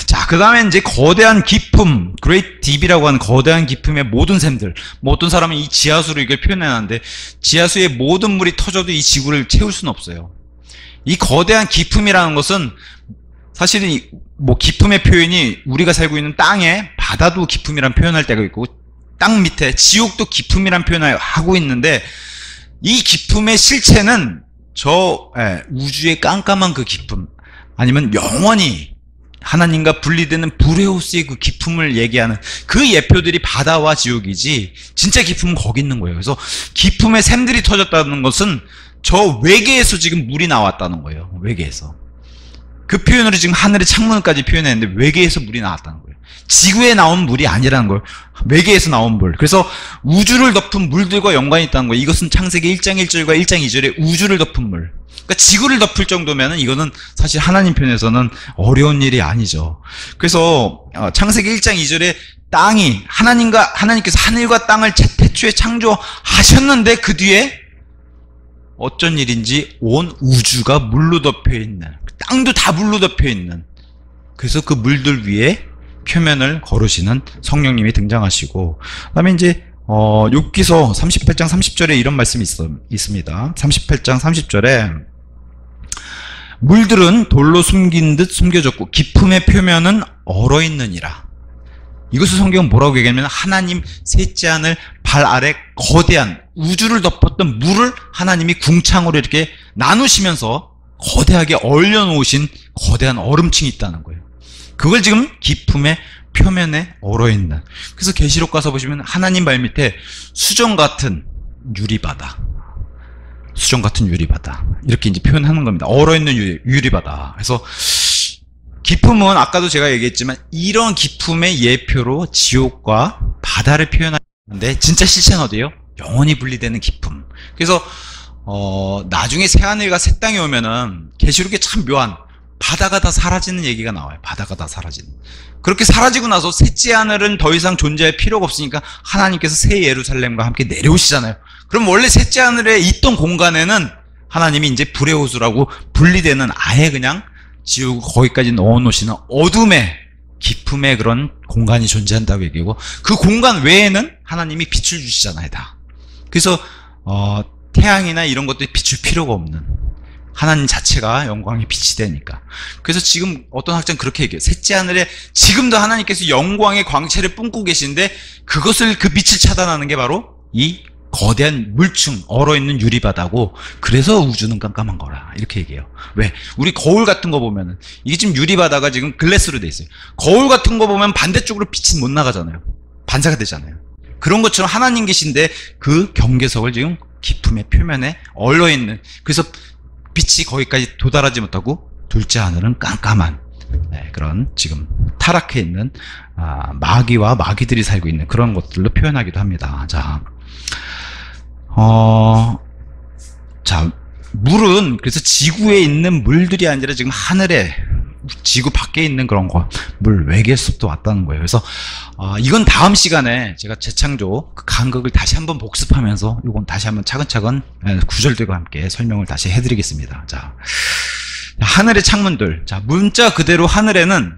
자, 그 다음에 이제 거대한 기품, Great Deep이라고 하는 거대한 기품의 모든 샘들. 뭐 어떤 사람은 이 지하수로 이걸 표현해놨는데, 지하수의 모든 물이 터져도 이 지구를 채울 수는 없어요. 이 거대한 기품이라는 것은 사실은 뭐 기품의 표현이 우리가 살고 있는 땅에 바다도 기품이란 표현할 때가 있고, 땅 밑에 지옥도 기품이란 표현을 하고 있는데, 이 기품의 실체는 저 우주의 깜깜한 그 기품, 아니면 영원히 하나님과 분리되는 브레우스의 그 기품을 얘기하는 그 예표들이 바다와 지옥이지, 진짜 기품은 거기 있는 거예요. 그래서 기품의 샘들이 터졌다는 것은 저 외계에서 지금 물이 나왔다는 거예요. 외계에서. 그 표현으로 지금 하늘의 창문까지 표현했는데 외계에서 물이 나왔다는 거예요. 지구에 나온 물이 아니라는 거예요. 외계에서 나온 물. 그래서 우주를 덮은 물들과 연관이 있다는 거예요. 이것은 창세기 1장 1절과 1장 2절에 우주를 덮은 물. 그러니까 지구를 덮을 정도면 이거는 사실 하나님 편에서는 어려운 일이 아니죠. 그래서 창세기 1장 2절에 땅이 하나님께서 하늘과 땅을 태초에 창조하셨는데 그 뒤에 어쩐 일인지 온 우주가 물로 덮여 있는, 땅도 다 물로 덮여 있는, 그래서 그 물들 위에 표면을 걸으시는 성령님이 등장하시고, 그다음에 이제 욥기서 38장 30절에 이런 말씀이 있습니다. 38장 30절에 물들은 돌로 숨긴 듯 숨겨졌고 깊음의 표면은 얼어있느니라. 이것을 성경은 뭐라고 얘기하냐면 하나님 셋째 하늘 발 아래 거대한 우주를 덮었던 물을 하나님이 궁창으로 이렇게 나누시면서 거대하게 얼려놓으신 거대한 얼음층이 있다는 거예요. 그걸 지금 깊음의 표면에 얼어있는. 그래서 계시록 가서 보시면 하나님 발밑에 수정 같은 유리바다, 수정 같은 유리바다 이렇게 이제 표현하는 겁니다. 얼어있는 유리바다. 그래서 깊음은 아까도 제가 얘기했지만 이런 깊음의 예표로 지옥과 바다를 표현하는데 진짜 실체는 어디예요? 영원히 분리되는 깊음. 그래서 나중에 새하늘과 새 땅이 오면은 계시록에 참 묘한 바다가 다 사라지는 얘기가 나와요. 바다가 다 사라지는. 그렇게 사라지고 나서 셋째 하늘은 더 이상 존재할 필요가 없으니까 하나님께서 새 예루살렘과 함께 내려오시잖아요. 그럼 원래 셋째 하늘에 있던 공간에는 하나님이 이제 불의 호수라고 분리되는 아예 그냥 지우고 거기까지 넣어놓으시는 어둠의 깊음의 그런 공간이 존재한다고 얘기하고, 그 공간 외에는 하나님이 빛을 주시잖아요, 다. 그래서 태양이나 이런 것들이 비출 필요가 없는, 하나님 자체가 영광의 빛이 되니까. 그래서 지금 어떤 학자는 그렇게 얘기해요. 셋째 하늘에 지금도 하나님께서 영광의 광채를 뿜고 계신데 그것을, 그 빛을 차단하는 게 바로 이 거대한 물층, 얼어있는 유리바다고, 그래서 우주는 깜깜한 거라 이렇게 얘기해요. 왜? 우리 거울 같은 거 보면은 이게 지금 유리바다가 지금 글래스로 돼 있어요. 거울 같은 거 보면 반대쪽으로 빛이 못 나가잖아요. 반사가 되잖아요. 그런 것처럼 하나님 계신데 그 경계석을 지금 깊음의 표면에 얼어있는, 그래서 빛이 거기까지 도달하지 못하고 둘째 하늘은 깜깜한, 그런 지금 타락해 있는 마귀와 마귀들이 살고 있는 그런 것들로 표현하기도 합니다. 자, 물은 그래서 지구에 있는 물들이 아니라 지금 하늘에, 지구 밖에 있는 그런 거, 물 외계에서부터 왔다는 거예요. 그래서 이건 다음 시간에 제가 재창조 그 간극을 다시 한번 복습하면서 이건 다시 한번 차근차근 구절들과 함께 설명을 다시 해드리겠습니다. 자, 하늘의 창문들. 자, 문자 그대로 하늘에는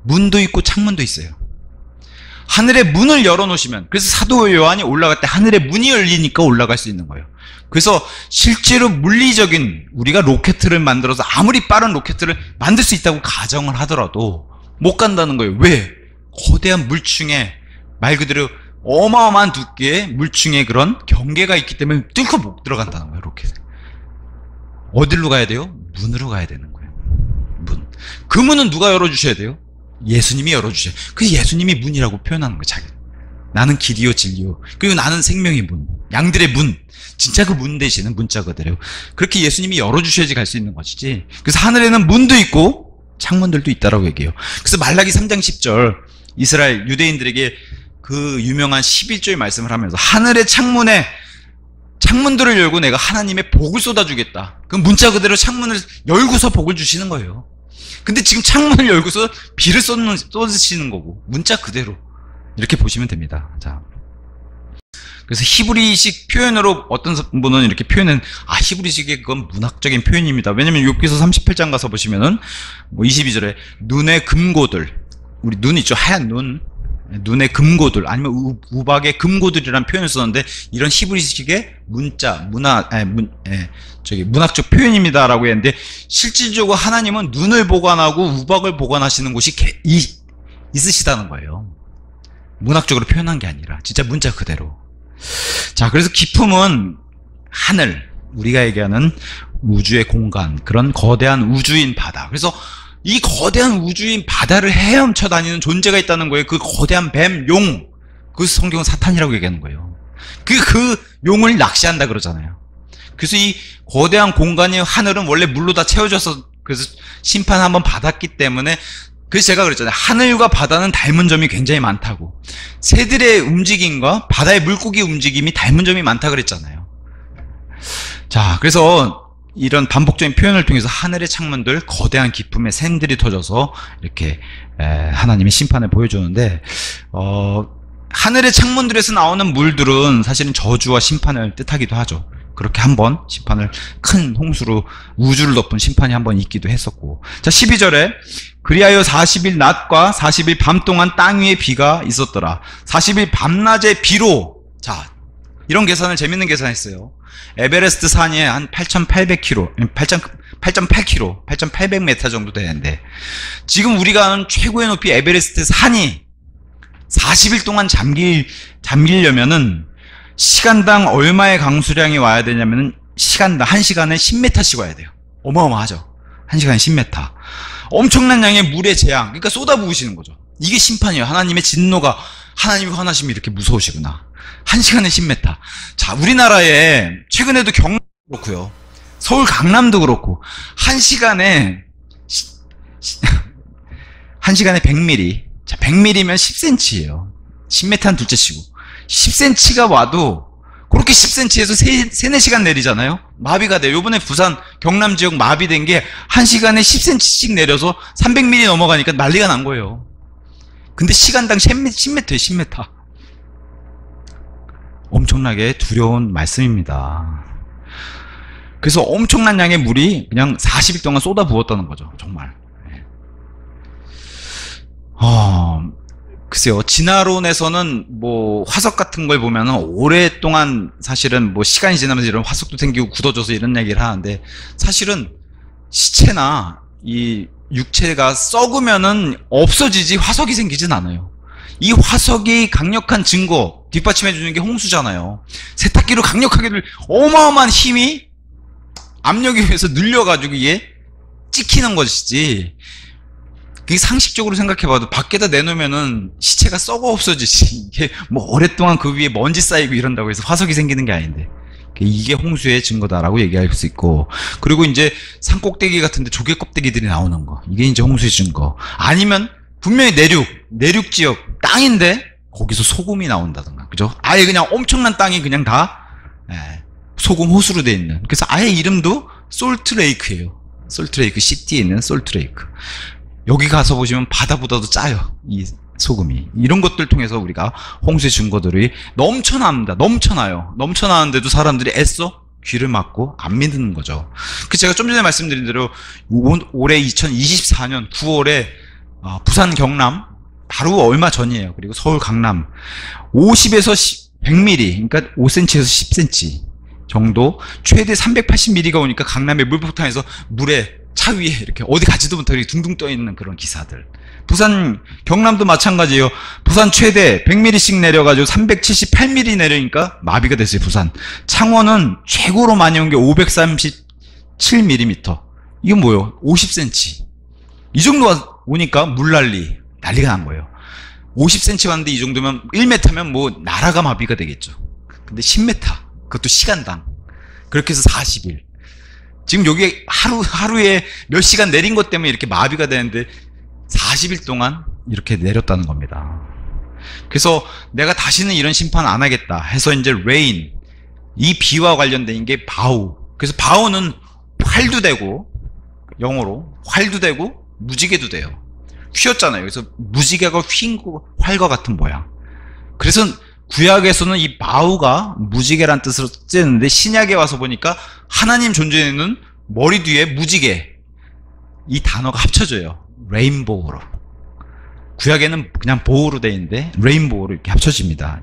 문도 있고 창문도 있어요. 하늘의 문을 열어놓으시면, 그래서 사도 요한이 올라갈 때 하늘의 문이 열리니까 올라갈 수 있는 거예요. 그래서 실제로 물리적인, 우리가 로켓을 만들어서 아무리 빠른 로켓을 만들 수 있다고 가정을 하더라도 못 간다는 거예요. 왜? 거대한 물층에, 말 그대로 어마어마한 두께의 물층에 그런 경계가 있기 때문에 뚫고 못 들어간다는 거예요, 로켓에. 어디로 가야 돼요? 문으로 가야 되는 거예요. 문. 그 문은 누가 열어주셔야 돼요? 예수님이 열어주셔요. 그래서 예수님이 문이라고 표현하는 거예요, 자기. 나는 길이요 진리요, 그리고 나는 생명의 문, 양들의 문. 진짜 그 문 되시는 문자 그대로 그렇게 예수님이 열어주셔야지 갈 수 있는 것이지. 그래서 하늘에는 문도 있고 창문들도 있다라고 얘기해요. 그래서 말라기 3장 10절 이스라엘 유대인들에게 그 유명한 11조의 말씀을 하면서 하늘의 창문들을 열고 내가 하나님의 복을 쏟아주겠다. 그 문자 그대로 창문을 열고서 복을 주시는 거예요. 근데 지금 창문을 열고서 비를 쏟으시는 거고, 문자 그대로 이렇게 보시면 됩니다. 자, 그래서 히브리식 표현으로 어떤 분은 이렇게 표현은, 히브리식의 그건 문학적인 표현입니다. 왜냐면 욥기서 38장 가서 보시면은 22절에 눈의 금고들, 우리 눈 있죠, 하얀 눈, 눈의 금고들, 아니면 우박의 금고들이라는 표현을 썼는데, 이런 히브리식의 문학적 표현입니다라고 했는데, 실질적으로 하나님은 눈을 보관하고 우박을 보관하시는 곳이 있으시다는 거예요. 문학적으로 표현한 게 아니라 진짜 문자 그대로. 자, 그래서 깊음은 하늘, 우리가 얘기하는 우주의 공간, 그런 거대한 우주인 바다. 그래서 이 거대한 우주인 바다를 헤엄쳐 다니는 존재가 있다는 거예요. 그 거대한 뱀, 용. 그 성경은 사탄이라고 얘기하는 거예요. 그 용을 낚시한다 그러잖아요. 그래서 이 거대한 공간이, 하늘은 원래 물로 다 채워져서 그래서 심판 한번 받았기 때문에, 그래서 제가 그랬잖아요. 하늘과 바다는 닮은 점이 굉장히 많다고. 새들의 움직임과 바다의 물고기 움직임이 닮은 점이 많다 그랬잖아요. 자, 그래서 이런 반복적인 표현을 통해서 하늘의 창문들, 거대한 기품의 샘들이 터져서 이렇게 하나님의 심판을 보여주는데, 하늘의 창문들에서 나오는 물들은 사실은 저주와 심판을 뜻하기도 하죠. 그렇게 한번 심판을, 큰 홍수로 우주를 덮은 심판이 한번 있기도 했었고. 자, 12절에 그리하여 40일 낮과 40일 밤 동안 땅 위에 비가 있었더라. 40일 밤낮에 비로, 자, 이런 계산을, 재밌는 계산했어요. 에베레스트 산이 한 8,800km, 8.8km, 8,800m 정도 되는데, 지금 우리가 아는 최고의 높이 에베레스트 산이 40일 동안 잠기려면은 시간당 얼마의 강수량이 와야 되냐면은 시간당 1시간에 10m씩 와야 돼요. 어마어마하죠. 1시간에 10m. 엄청난 양의 물의 재앙, 그러니까 쏟아부으시는 거죠. 이게 심판이에요. 하나님의 진노가, 하나님의 화나심이 이렇게 무서우시구나. 1시간에 10m. 자, 우리나라에 최근에도 경남도 그렇고요, 서울 강남도 그렇고 1시간에 100mm. 자, 100mm면 10cm예요. 10m는 둘째치고 10cm가 와도 그렇게 10cm에서 3-4시간 내리잖아요. 마비가 돼요. 요번에 부산 경남 지역 마비된 게 1시간에 10cm씩 내려서 300mm 넘어가니까 난리가 난 거예요. 근데 시간당 10m예요. 10m. 엄청나게 두려운 말씀입니다. 그래서 엄청난 양의 물이 그냥 40일 동안 쏟아부었다는 거죠. 정말. 글쎄요, 진화론에서는 뭐 화석 같은 걸 보면은 오랫동안 사실은 뭐 시간이 지나면서 이런 화석도 생기고 굳어져서 이런 얘기를 하는데, 사실은 시체나 이 육체가 썩으면은 없어지지 화석이 생기진 않아요. 이 화석이 강력한 증거, 뒷받침해 주는 게 홍수잖아요. 세탁기로 강력하게 어마어마한 힘이, 압력에 의해서 늘려가지고 이게 찍히는 것이지, 그게 상식적으로 생각해봐도 밖에다 내놓으면은 시체가 썩어 없어지지, 이게 뭐 오랫동안 그 위에 먼지 쌓이고 이런다고 해서 화석이 생기는 게 아닌데, 이게 홍수의 증거다라고 얘기할 수 있고, 그리고 이제 산꼭대기 같은데 조개 껍데기들이 나오는 거, 이게 이제 홍수의 증거. 아니면 분명히 내륙 지역 땅인데 거기서 소금이 나온다던가, 그죠? 아예 그냥 엄청난 땅이 그냥 다 소금 호수로 돼 있는. 그래서 아예 이름도 솔트레이크예요. 솔트레이크 시티에 있는 솔트레이크. 여기 가서 보시면 바다보다도 짜요, 이 소금이. 이런 것들 통해서 우리가 홍수의 증거들이 넘쳐납니다. 넘쳐나는데도 사람들이 애써 귀를 막고 안 믿는 거죠. 그 제가 좀 전에 말씀드린 대로 올해 2024년 9월에 부산 경남 바로 얼마 전이에요. 그리고 서울 강남 50에서 100mm, 그러니까 5cm에서 10cm 정도, 최대 380mm가 오니까 강남의 물폭탄에서 물에 차 위에 이렇게 어디 가지도 못하게 둥둥 떠 있는 그런 기사들. 부산 경남도 마찬가지예요. 부산 최대 100mm씩 내려가지고 378mm 내려니까 마비가 됐어요. 부산 창원은 최고로 많이 온 게 537mm. 이건 뭐예요? 50cm. 이 정도 오니까 난리가 난 거예요. 50cm 왔는데 이 정도면 1m면 뭐 나라가 마비가 되겠죠. 근데 10m, 그것도 시간당. 그렇게 해서 40일. 지금 여기에 하루에 몇 시간 내린 것 때문에 이렇게 마비가 되는데 40일 동안 이렇게 내렸다는 겁니다. 그래서 내가 다시는 이런 심판 안 하겠다 해서 이제 레인, 이 비와 관련된 게 바우. 그래서 바우는 활도 되고, 영어로 활도 되고 무지개도 돼요. 휘었잖아요. 그래서 무지개가 휜 활과 같은 모양. 그래서 구약에서는 이 바우가 무지개란 뜻으로 쓰였는데, 신약에 와서 보니까 하나님 존재는 머리 뒤에 무지개, 이 단어가 합쳐져요. 레인보우로. 구약에는 그냥 보우로 되어 있는데 레인보우로 이렇게 합쳐집니다.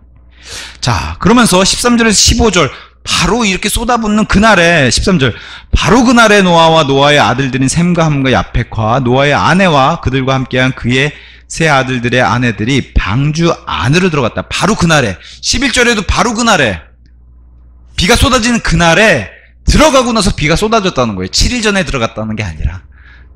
자, 그러면서 13절에서 15절, 바로 이렇게 쏟아붓는 그날에, 13절, 바로 그날에 노아와 노아의 아들들인 셈과 함과 야펙과 노아의 아내와 그들과 함께한 그의 세 아들들의 아내들이 방주 안으로 들어갔다. 바로 그날에. 11절에도 바로 그날에, 비가 쏟아지는 그날에 들어가고 나서 비가 쏟아졌다는 거예요. 7일 전에 들어갔다는 게 아니라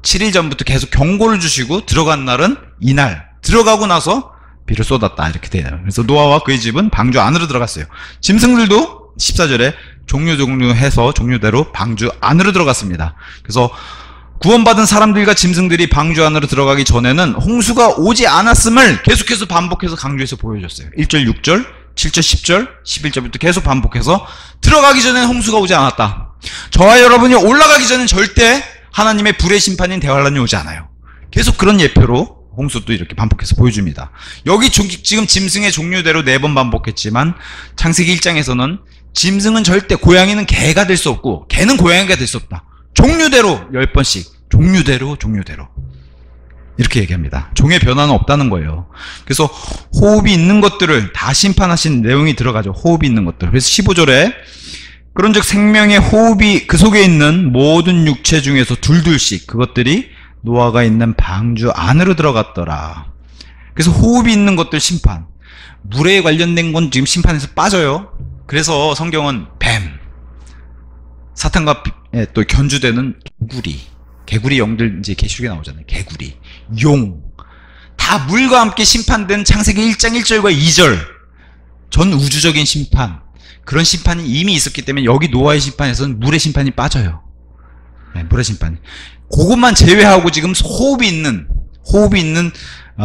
7일 전부터 계속 경고를 주시고 들어간 날은 이날, 들어가고 나서 비를 쏟았다, 이렇게 되네요. 그래서 노아와 그의 집은 방주 안으로 들어갔어요. 짐승들도 14절에 종류해서 종류대로 방주 안으로 들어갔습니다. 그래서 구원받은 사람들과 짐승들이 방주 안으로 들어가기 전에는 홍수가 오지 않았음을 계속해서 반복해서 강조해서 보여줬어요. 1절, 6절, 7절, 10절, 11절부터 계속 반복해서 들어가기 전에는 홍수가 오지 않았다. 저와 여러분이 올라가기 전엔 절대 하나님의 불의 심판인 대환란이 오지 않아요. 계속 그런 예표로 홍수도 이렇게 반복해서 보여줍니다. 여기 지금 짐승의 종류대로 4번 반복했지만 창세기 1장에서는 짐승은 절대, 고양이는 개가 될 수 없고 개는 고양이가 될 수 없다. 종류대로 10번씩, 종류대로 이렇게 얘기합니다. 종의 변화는 없다는 거예요. 그래서 호흡이 있는 것들을 다 심판하신 내용이 들어가죠. 호흡이 있는 것들. 그래서 15절에 그런즉 생명의 호흡이 그 속에 있는 모든 육체 중에서 둘둘씩 그것들이 노아가 있는 방주 안으로 들어갔더라. 그래서 호흡이 있는 것들 심판. 물에 관련된 건 지금 심판에서 빠져요. 그래서 성경은 뱀, 사탄과 또 견주되는 개구리 영들 이제 계시록에 나오잖아요. 개구리, 용, 다 물과 함께 심판된 창세기 1장 1절과 2절 전 우주적인 심판, 그런 심판이 이미 있었기 때문에 여기 노아의 심판에서는 물의 심판이 빠져요. 네, 물의 심판. 그것만 제외하고 지금 호흡이 있는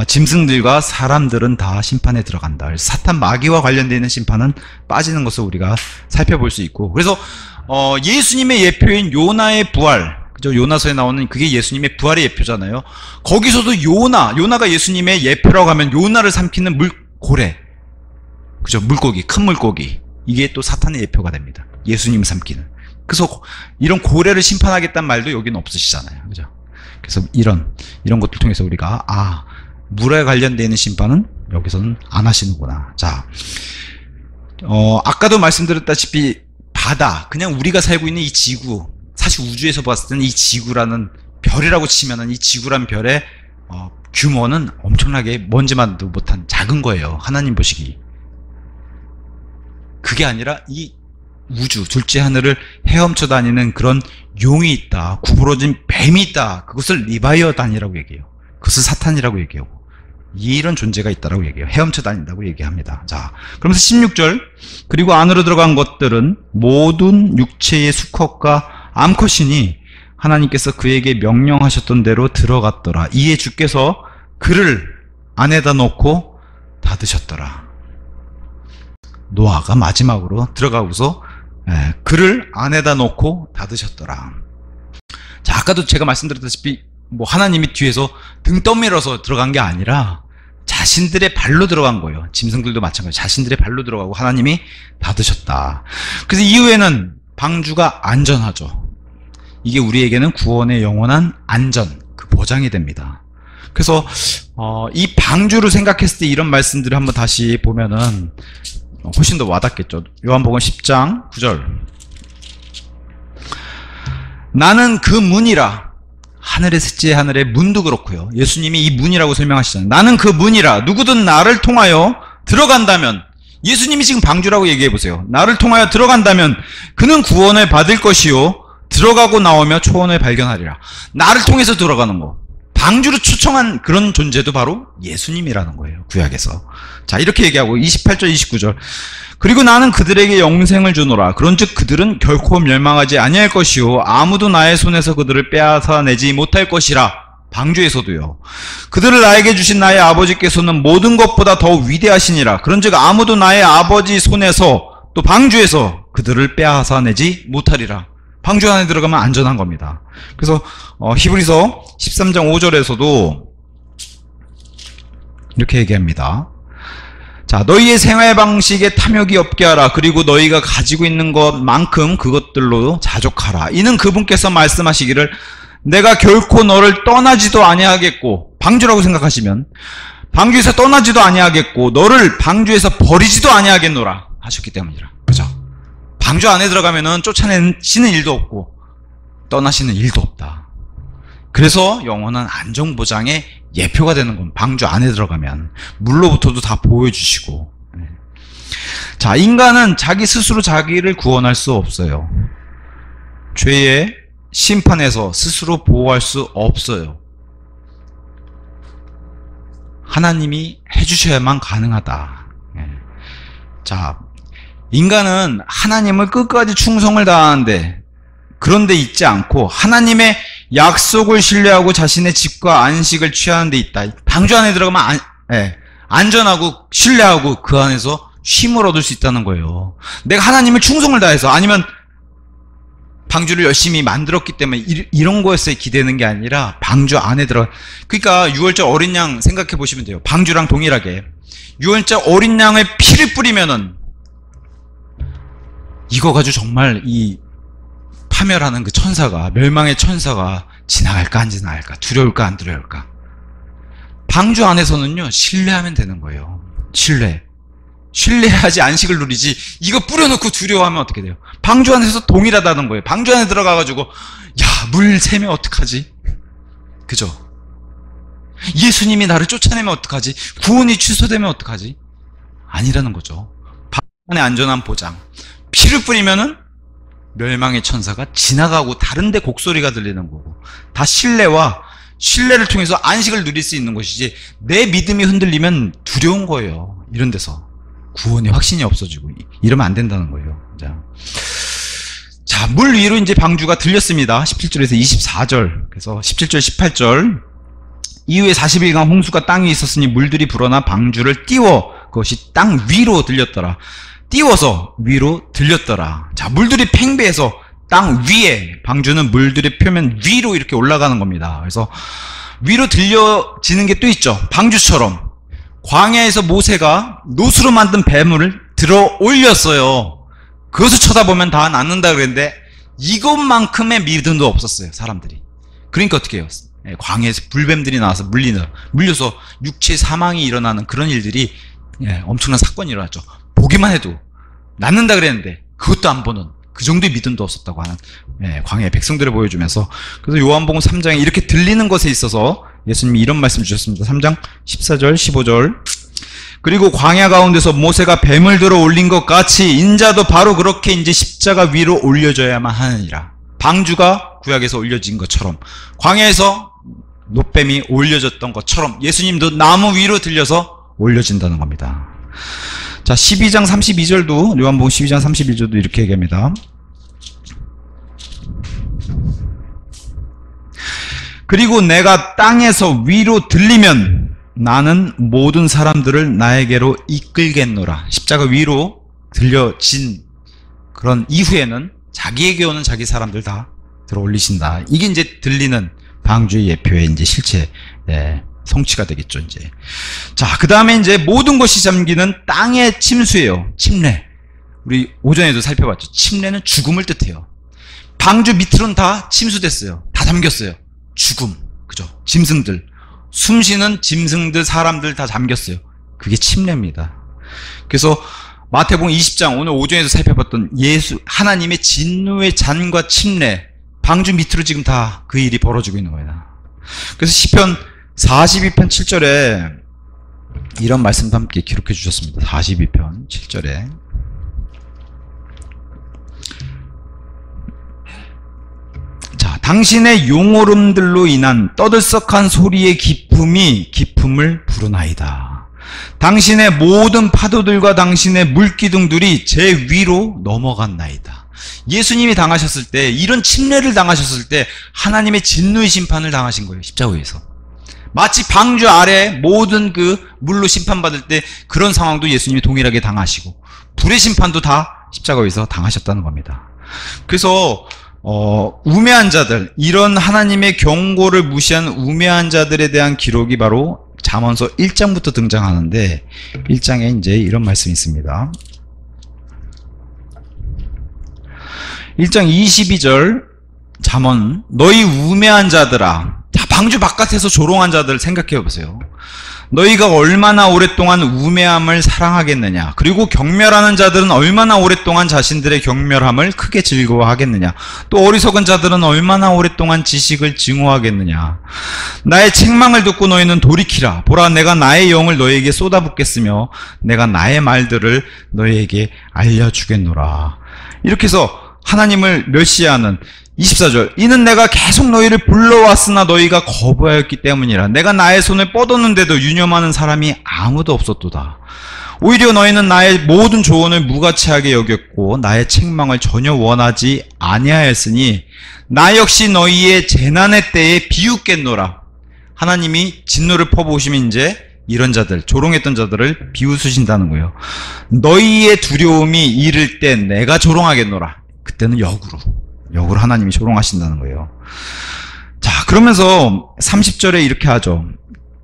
짐승들과 사람들은 다 심판에 들어간다. 그래서 사탄 마귀와 관련되어 있는 심판은 빠지는 것을 우리가 살펴볼 수 있고, 그래서 예수님의 예표인 요나의 부활, 그죠? 요나서에 나오는 그게 예수님의 부활의 예표잖아요. 거기서도 요나가 예수님의 예표라고 하면 요나를 삼키는 고래, 그죠? 물고기, 큰 물고기, 이게 또 사탄의 예표가 됩니다. 예수님을 삼키는. 그래서 이런 고래를 심판하겠다는 말도 여기는 없으시잖아요. 그죠? 그래서 이런 것들 통해서 우리가 물에 관련되어 있는 심판은 여기서는 안 하시는구나. 자, 아까도 말씀드렸다시피 바다, 그냥 우리가 살고 있는 이 지구, 사실 우주에서 봤을 때는 이 지구라는 별이라고 치면은 이 지구란 별의 규모는 엄청나게 먼지만도 못한 작은 거예요. 하나님 보시기. 그게 아니라 이 우주, 둘째 하늘을 헤엄쳐 다니는 그런 용이 있다. 구부러진 뱀이 있다. 그것을 리바이어단이라고 얘기해요. 그것을 사탄이라고 얘기하고, 이런 존재가 있다라고 얘기해요. 헤엄쳐 다닌다고 얘기합니다. 자, 그러면서 16절, 그리고 안으로 들어간 것들은 모든 육체의 수컷과 암컷이니 하나님께서 그에게 명령하셨던 대로 들어갔더라. 이에 주께서 그를 안에다 놓고 닫으셨더라. 노아가 마지막으로 들어가고서 그를 안에다 놓고 닫으셨더라. 자, 아까도 제가 말씀드렸다시피 하나님이 뒤에서 등 떠밀어서 들어간 게 아니라 자신들의 발로 들어간 거예요. 짐승들도 마찬가지. 자신들의 발로 들어가고 하나님이 닫으셨다. 그래서 이후에는 방주가 안전하죠. 이게 우리에게는 구원의 영원한 안전, 그 보장이 됩니다. 그래서 이 방주를 생각했을 때 이런 말씀들을 한번 다시 보면은 훨씬 더 와닿겠죠. 요한복음 10장 9절. 나는 그 문이라. 하늘의 셋째 하늘의 문도 그렇고요. 예수님이 이 문이라고 설명하시잖아요. 나는 그 문이라. 누구든 나를 통하여 들어간다면, 예수님이 지금 방주라고 얘기해 보세요. 나를 통하여 들어간다면 그는 구원을 받을 것이요 들어가고 나오며 초원을 발견하리라. 나를 통해서 들어가는 거, 방주로 초청한 그런 존재도 바로 예수님이라는 거예요. 구약에서. 자, 이렇게 얘기하고 28절 29절. 그리고 나는 그들에게 영생을 주노라. 그런즉 그들은 결코 멸망하지 아니할 것이요 아무도 나의 손에서 그들을 빼앗아내지 못할 것이라. 방주에서도요. 그들을 나에게 주신 나의 아버지께서는 모든 것보다 더 위대하시니라. 그런즉 아무도 나의 아버지 손에서, 또 방주에서 그들을 빼앗아내지 못하리라. 방주 안에 들어가면 안전한 겁니다. 그래서 히브리서 13장 5절에서도 이렇게 얘기합니다. 자, 너희의 생활 방식에 탐욕이 없게 하라. 그리고 너희가 가지고 있는 것만큼 그것들로 자족하라. 이는 그분께서 말씀하시기를 내가 결코 너를 떠나지도 아니하겠고, 방주라고 생각하시면 방주에서 떠나지도 아니하겠고 너를 방주에서 버리지도 아니하겠노라 하셨기 때문이라. 그죠? 방주 안에 들어가면은 쫓아내시는 일도 없고 떠나시는 일도 없다. 그래서 영원한 안전보장의 예표가 되는 건 방주 안에 들어가면 물로부터도 다 보호해주시고. 자, 인간은 자기 스스로 자기를 구원할 수 없어요. 죄의 심판에서 스스로 보호할 수 없어요. 하나님이 해주셔야만 가능하다. 자, 인간은 하나님을 끝까지 충성을 다하는데, 그런데 있지 않고 하나님의 약속을 신뢰하고 자신의 집과 안식을 취하는 데 있다. 방주 안에 들어가면 안전하고 신뢰하고 그 안에서 쉼을 얻을 수 있다는 거예요. 내가 하나님을 충성을 다해서, 아니면 방주를 열심히 만들었기 때문에 이런 거에서 기대는 게 아니라 방주 안에 들어가. 그러니까 유월절 어린 양 생각해 보시면 돼요. 방주랑 동일하게 유월절 어린 양의 피를 뿌리면은 이거 가지고 정말 이 파멸하는 그 천사가, 멸망의 천사가 지나갈까 안 지나갈까, 두려울까 안 두려울까. 방주 안에서는요, 신뢰하면 되는 거예요. 신뢰해야지 안식을 누리지. 이거 뿌려놓고 두려워하면 어떻게 돼요? 방주 안에서 동일하다는 거예요. 방주 안에 들어가가지고 야, 물 새면 어떡하지? 그죠? 예수님이 나를 쫓아내면 어떡하지? 구원이 취소되면 어떡하지? 아니라는 거죠. 방주 안에 안전한 보장. 피를 뿌리면은 멸망의 천사가 지나가고 다른 데 곡소리가 들리는 거고, 다 신뢰를 통해서 안식을 누릴 수 있는 것이지, 내 믿음이 흔들리면 두려운 거예요. 이런 데서 구원의 확신이 없어지고 이러면 안 된다는 거예요. 자, 물 위로 이제 방주가 들렸습니다. 17절에서 24절. 그래서 17절, 18절. 이후에 40일간 홍수가 땅 위에 있었으니 물들이 불어나 방주를 띄워 그것이 땅 위로 들렸더라. 띄워서 위로 들렸더라. 자, 물들이 팽배해서 땅 위에, 방주는 물들의 표면 위로 이렇게 올라가는 겁니다. 그래서 위로 들려지는 게 또 있죠. 방주처럼 광야에서 모세가 노수로 만든 배물을 들어 올렸어요. 그것을 쳐다보면 다 낫는다 그랬는데 이것만큼의 믿음도 없었어요, 사람들이. 그러니까 어떻게 해요? 광야에서 불뱀들이 나와서 물려서 육체 사망이 일어나는 그런 일들이, 엄청난 사건이 일어났죠. 보기만 해도 낫는다 그랬는데 그것도 안 보는, 그 정도의 믿음도 없었다고 하는 광야의 백성들을 보여주면서, 그래서 요한복음 3장에 이렇게 들리는 것에 있어서 예수님이 이런 말씀 주셨습니다. 3장 14절 15절. 그리고 광야 가운데서 모세가 뱀을 들어 올린 것 같이 인자도 바로 그렇게 이제 십자가 위로 올려져야만 하느니라. 방주가 구약에서 올려진 것처럼, 광야에서 놋뱀이 올려졌던 것처럼 예수님도 나무 위로 들려서 올려진다는 겁니다. 자, 12장 32절도, 요한복음 12장 31절도 이렇게 얘기합니다. 그리고 내가 땅에서 위로 들리면 나는 모든 사람들을 나에게로 이끌겠노라. 십자가 위로 들려진 그런 이후에는 자기에게 오는 자기 사람들 다 들어 올리신다. 이게 이제 들리는 방주의 예표의 이제 실체, 성취가 되겠죠, 이제. 자, 그 다음에 이제 모든 것이 잠기는 땅의 침수예요. 침례. 우리 오전에도 살펴봤죠. 침례는 죽음을 뜻해요. 방주 밑으로는 다 침수됐어요. 다 잠겼어요. 죽음. 그죠? 짐승들. 숨쉬는 짐승들, 사람들 다 잠겼어요. 그게 침례입니다. 그래서 마태복음 20장, 오늘 오전에도 살펴봤던 하나님의 진노의 잔과 침례, 방주 밑으로 지금 다 그 일이 벌어지고 있는 거예요. 그래서 시편 42편 7절에 이런 말씀도 함께 기록해 주셨습니다. 42편 7절에 자, 당신의 용오름들로 인한 떠들썩한 소리의 기품을 부르나이다. 당신의 모든 파도들과 당신의 물기둥들이 제 위로 넘어갔나이다. 예수님이 당하셨을 때, 이런 침례를 당하셨을 때 하나님의 진노의 심판을 당하신 거예요. 십자가에서. 마치 방주 아래 모든 그 물로 심판받을 때 그런 상황도 예수님이 동일하게 당하시고, 불의 심판도 다 십자가에서 당하셨다는 겁니다. 그래서 우매한 자들, 이런 하나님의 경고를 무시한 우매한 자들에 대한 기록이 바로 잠언서 1장부터 등장하는데, 1장에 이제 이런 말씀이 있습니다. 1장 22절 잠언, 너희 우매한 자들아. 자, 방주 바깥에서 조롱한 자들 생각해 보세요. 너희가 얼마나 오랫동안 우매함을 사랑하겠느냐. 그리고 경멸하는 자들은 얼마나 오랫동안 자신들의 경멸함을 크게 즐거워하겠느냐. 또 어리석은 자들은 얼마나 오랫동안 지식을 증오하겠느냐. 나의 책망을 듣고 너희는 돌이키라. 보라, 내가 나의 영을 너희에게 쏟아붓겠으며 내가 나의 말들을 너희에게 알려주겠노라. 이렇게 해서 하나님을 멸시하는 24절, 이는 내가 계속 너희를 불러왔으나 너희가 거부하였기 때문이라. 내가 나의 손을 뻗었는데도 유념하는 사람이 아무도 없었도다. 오히려 너희는 나의 모든 조언을 무가치하게 여겼고 나의 책망을 전혀 원하지 아니하였으니 나 역시 너희의 재난의 때에 비웃겠노라. 하나님이 진노를 퍼부으시면 이제 이런 자들, 조롱했던 자들을 비웃으신다는 거예요. 너희의 두려움이 이를 때 내가 조롱하겠노라. 그때는 역으로 하나님이 조롱하신다는 거예요. 자, 그러면서 30절에 이렇게 하죠.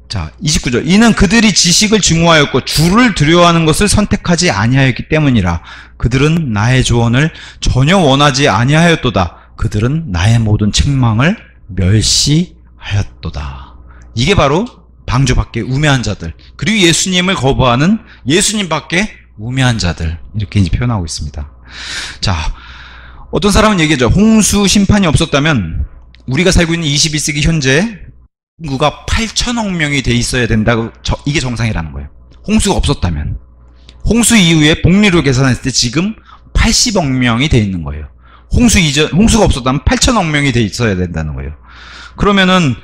자, 29절. 이는 그들이 지식을 증오하였고 주를 두려워하는 것을 선택하지 아니하였기 때문이라. 그들은 나의 조언을 전혀 원하지 아니하였도다. 그들은 나의 모든 책망을 멸시하였도다. 이게 바로 방주 밖에 우매한 자들, 그리고 예수님을 거부하는 예수님 밖에 우매한 자들, 이렇게 이제 표현하고 있습니다. 자, 어떤 사람은 얘기하죠. 홍수 심판이 없었다면 우리가 살고 있는 21세기 현재 인구가 8천억 명이 돼 있어야 된다고, 이게 정상이라는 거예요. 홍수가 없었다면. 홍수 이후에 복리로 계산했을 때 지금 80억 명이 돼 있는 거예요. 홍수가 없었다면 8천억 명이 돼 있어야 된다는 거예요. 그러면은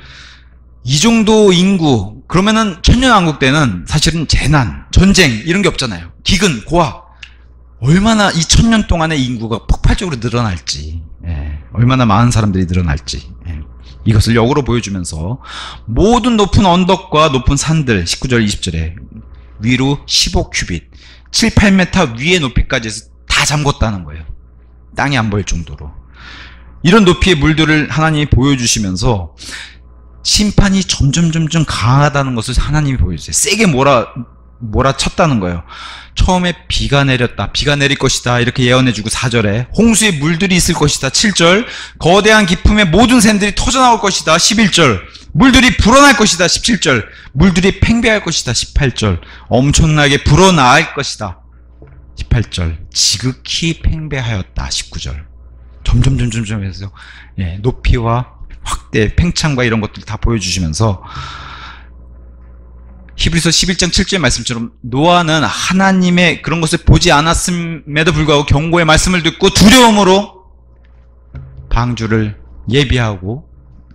이 정도 인구, 그러면은 천년왕국 때는 사실은 재난, 전쟁 이런 게 없잖아요. 기근, 고아. 얼마나 이 1000년 동안의 인구가 폭발적으로 늘어날지, 얼마나 많은 사람들이 늘어날지, 이것을 역으로 보여주면서 모든 높은 언덕과 높은 산들, 19절 20절에 위로 15큐빗, 7, 8m 위의 높이까지 해서 다 잠궜다는 거예요. 땅이 안 보일 정도로. 이런 높이의 물들을 하나님이 보여주시면서 심판이 점점 강하다는 것을 하나님이 보여주세요. 세게 몰아쳤다는 거예요. 처음에 비가 내렸다, 비가 내릴 것이다 이렇게 예언해주고 4절에 홍수의 물들이 있을 것이다 7절, 거대한 기품의 모든 샘들이 터져나올 것이다 11절, 물들이 불어날 것이다 17절, 물들이 팽배할 것이다 18절, 엄청나게 불어나갈 것이다 18절, 지극히 팽배하였다 19절. 점점 해서 높이와 확대, 팽창과 이런 것들 다 보여주시면서 히브리서 11장 7절 말씀처럼 노아는 하나님의 그런 것을 보지 않았음에도 불구하고 경고의 말씀을 듣고 두려움으로 방주를 예비하고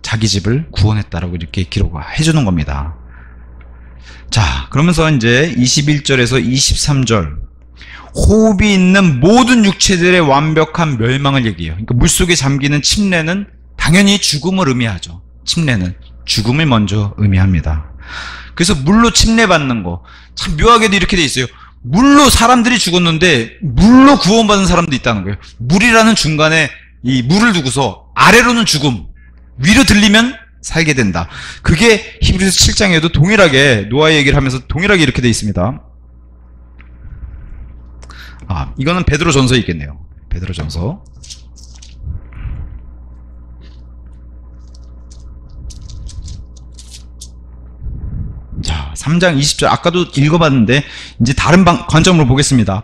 자기 집을 구원했다라고 이렇게 기록해 주는 겁니다. 자, 그러면서 이제 21절에서 23절, 호흡이 있는 모든 육체들의 완벽한 멸망을 얘기해요. 그러니까 물속에 잠기는 침례는 당연히 죽음을 의미하죠. 침례는 죽음을 먼저 의미합니다. 그래서 물로 침례받는 거, 참 묘하게도 이렇게 돼 있어요. 물로 사람들이 죽었는데 물로 구원받은 사람도 있다는 거예요. 물이라는 중간에 이 물을 두고서 아래로는 죽음, 위로 들리면 살게 된다. 그게 히브리서 7장에도 동일하게 노아의 얘기를 하면서 동일하게 이렇게 돼 있습니다. 이거는 베드로전서에 있겠네요. 베드로전서. 자, 3장 20절 아까도 읽어봤는데 이제 다른 관점으로 보겠습니다.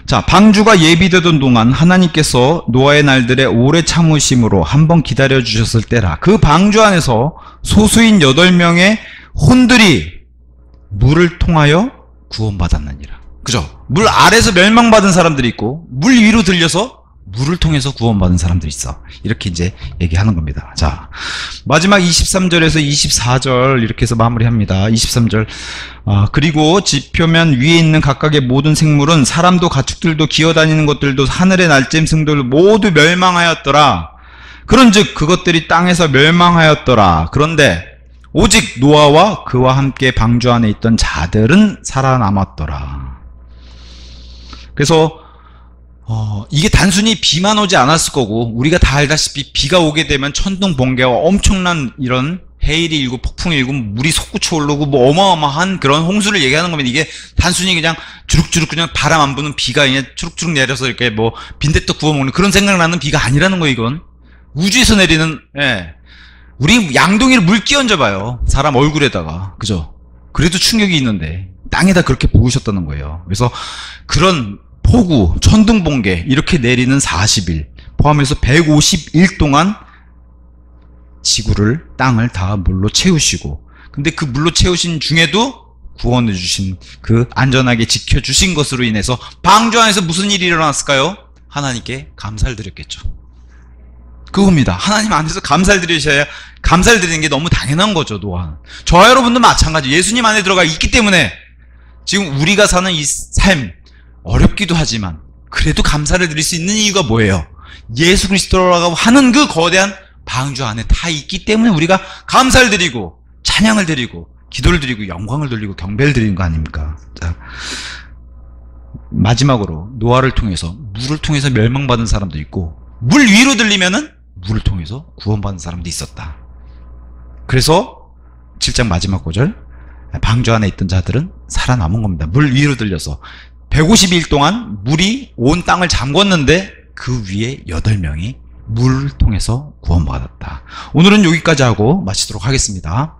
자, 방주가 예비되던 동안 하나님께서 노아의 날들에 오래 참으심으로 한번 기다려주셨을 때라. 그 방주 안에서 소수인 8명의 혼들이 물을 통하여 구원받았느니라. 그죠? 물 아래서 멸망받은 사람들이 있고 물 위로 들려서 물을 통해서 구원받은 사람들이 있어. 이렇게 이제 얘기하는 겁니다. 자, 마지막 23절에서 24절 이렇게 해서 마무리합니다. 23절. 그리고 지표면 위에 있는 각각의 모든 생물은 사람도 가축들도 기어다니는 것들도 하늘의 날짐승들 모두 멸망하였더라. 그런즉 그것들이 땅에서 멸망하였더라. 그런데 오직 노아와 그와 함께 방주 안에 있던 자들은 살아남았더라. 그래서 이게 단순히 비만 오지 않았을 거고, 우리가 다 알다시피 비가 오게 되면 천둥 번개와 엄청난 이런 해일이 일고 폭풍이 일고 물이 솟구쳐 오르고 뭐 어마어마한 그런 홍수를 얘기하는 겁니다. 이게 단순히 그냥 주룩주룩 그냥 바람 안 부는 비가 그냥 추룩추룩 내려서 이렇게 뭐 빈대떡 구워 먹는 그런 생각나는 비가 아니라는 거예요. 이건 우주에서 내리는, 우리 양동이를 물 끼얹어 봐요. 사람 얼굴에다가. 그죠? 그래도 충격이 있는데 땅에다 그렇게 부으셨다는 거예요. 그래서 그런 폭우, 천둥 번개 이렇게 내리는 40일 포함해서 150일 동안 지구를, 땅을 다 물로 채우시고, 근데 그 물로 채우신 중에도 구원해 주신, 그 안전하게 지켜주신 것으로 인해서 방주 안에서 무슨 일이 일어났을까요? 하나님께 감사를 드렸겠죠. 그겁니다. 하나님 안에서 감사를 드리셔야, 감사를 드리는 게 너무 당연한 거죠. 노아는. 저와 여러분도 마찬가지. 예수님 안에 들어가 있기 때문에 지금 우리가 사는 이 삶 어렵기도 하지만 그래도 감사를 드릴 수 있는 이유가 뭐예요? 예수 그리스도라고 하는 그 거대한 방주 안에 다 있기 때문에 우리가 감사를 드리고 찬양을 드리고 기도를 드리고 영광을 돌리고 경배를 드리는 거 아닙니까? 자, 마지막으로 노아를 통해서 물을 통해서 멸망받은 사람도 있고 물 위로 들리면은 물을 통해서 구원받은 사람도 있었다. 그래서 7장 마지막 구절 방주 안에 있던 자들은 살아남은 겁니다. 물 위로 들려서 150일 동안 물이 온 땅을 잠궜는데 그 위에 8명이 물을 통해서 구원받았다. 오늘은 여기까지 하고 마치도록 하겠습니다.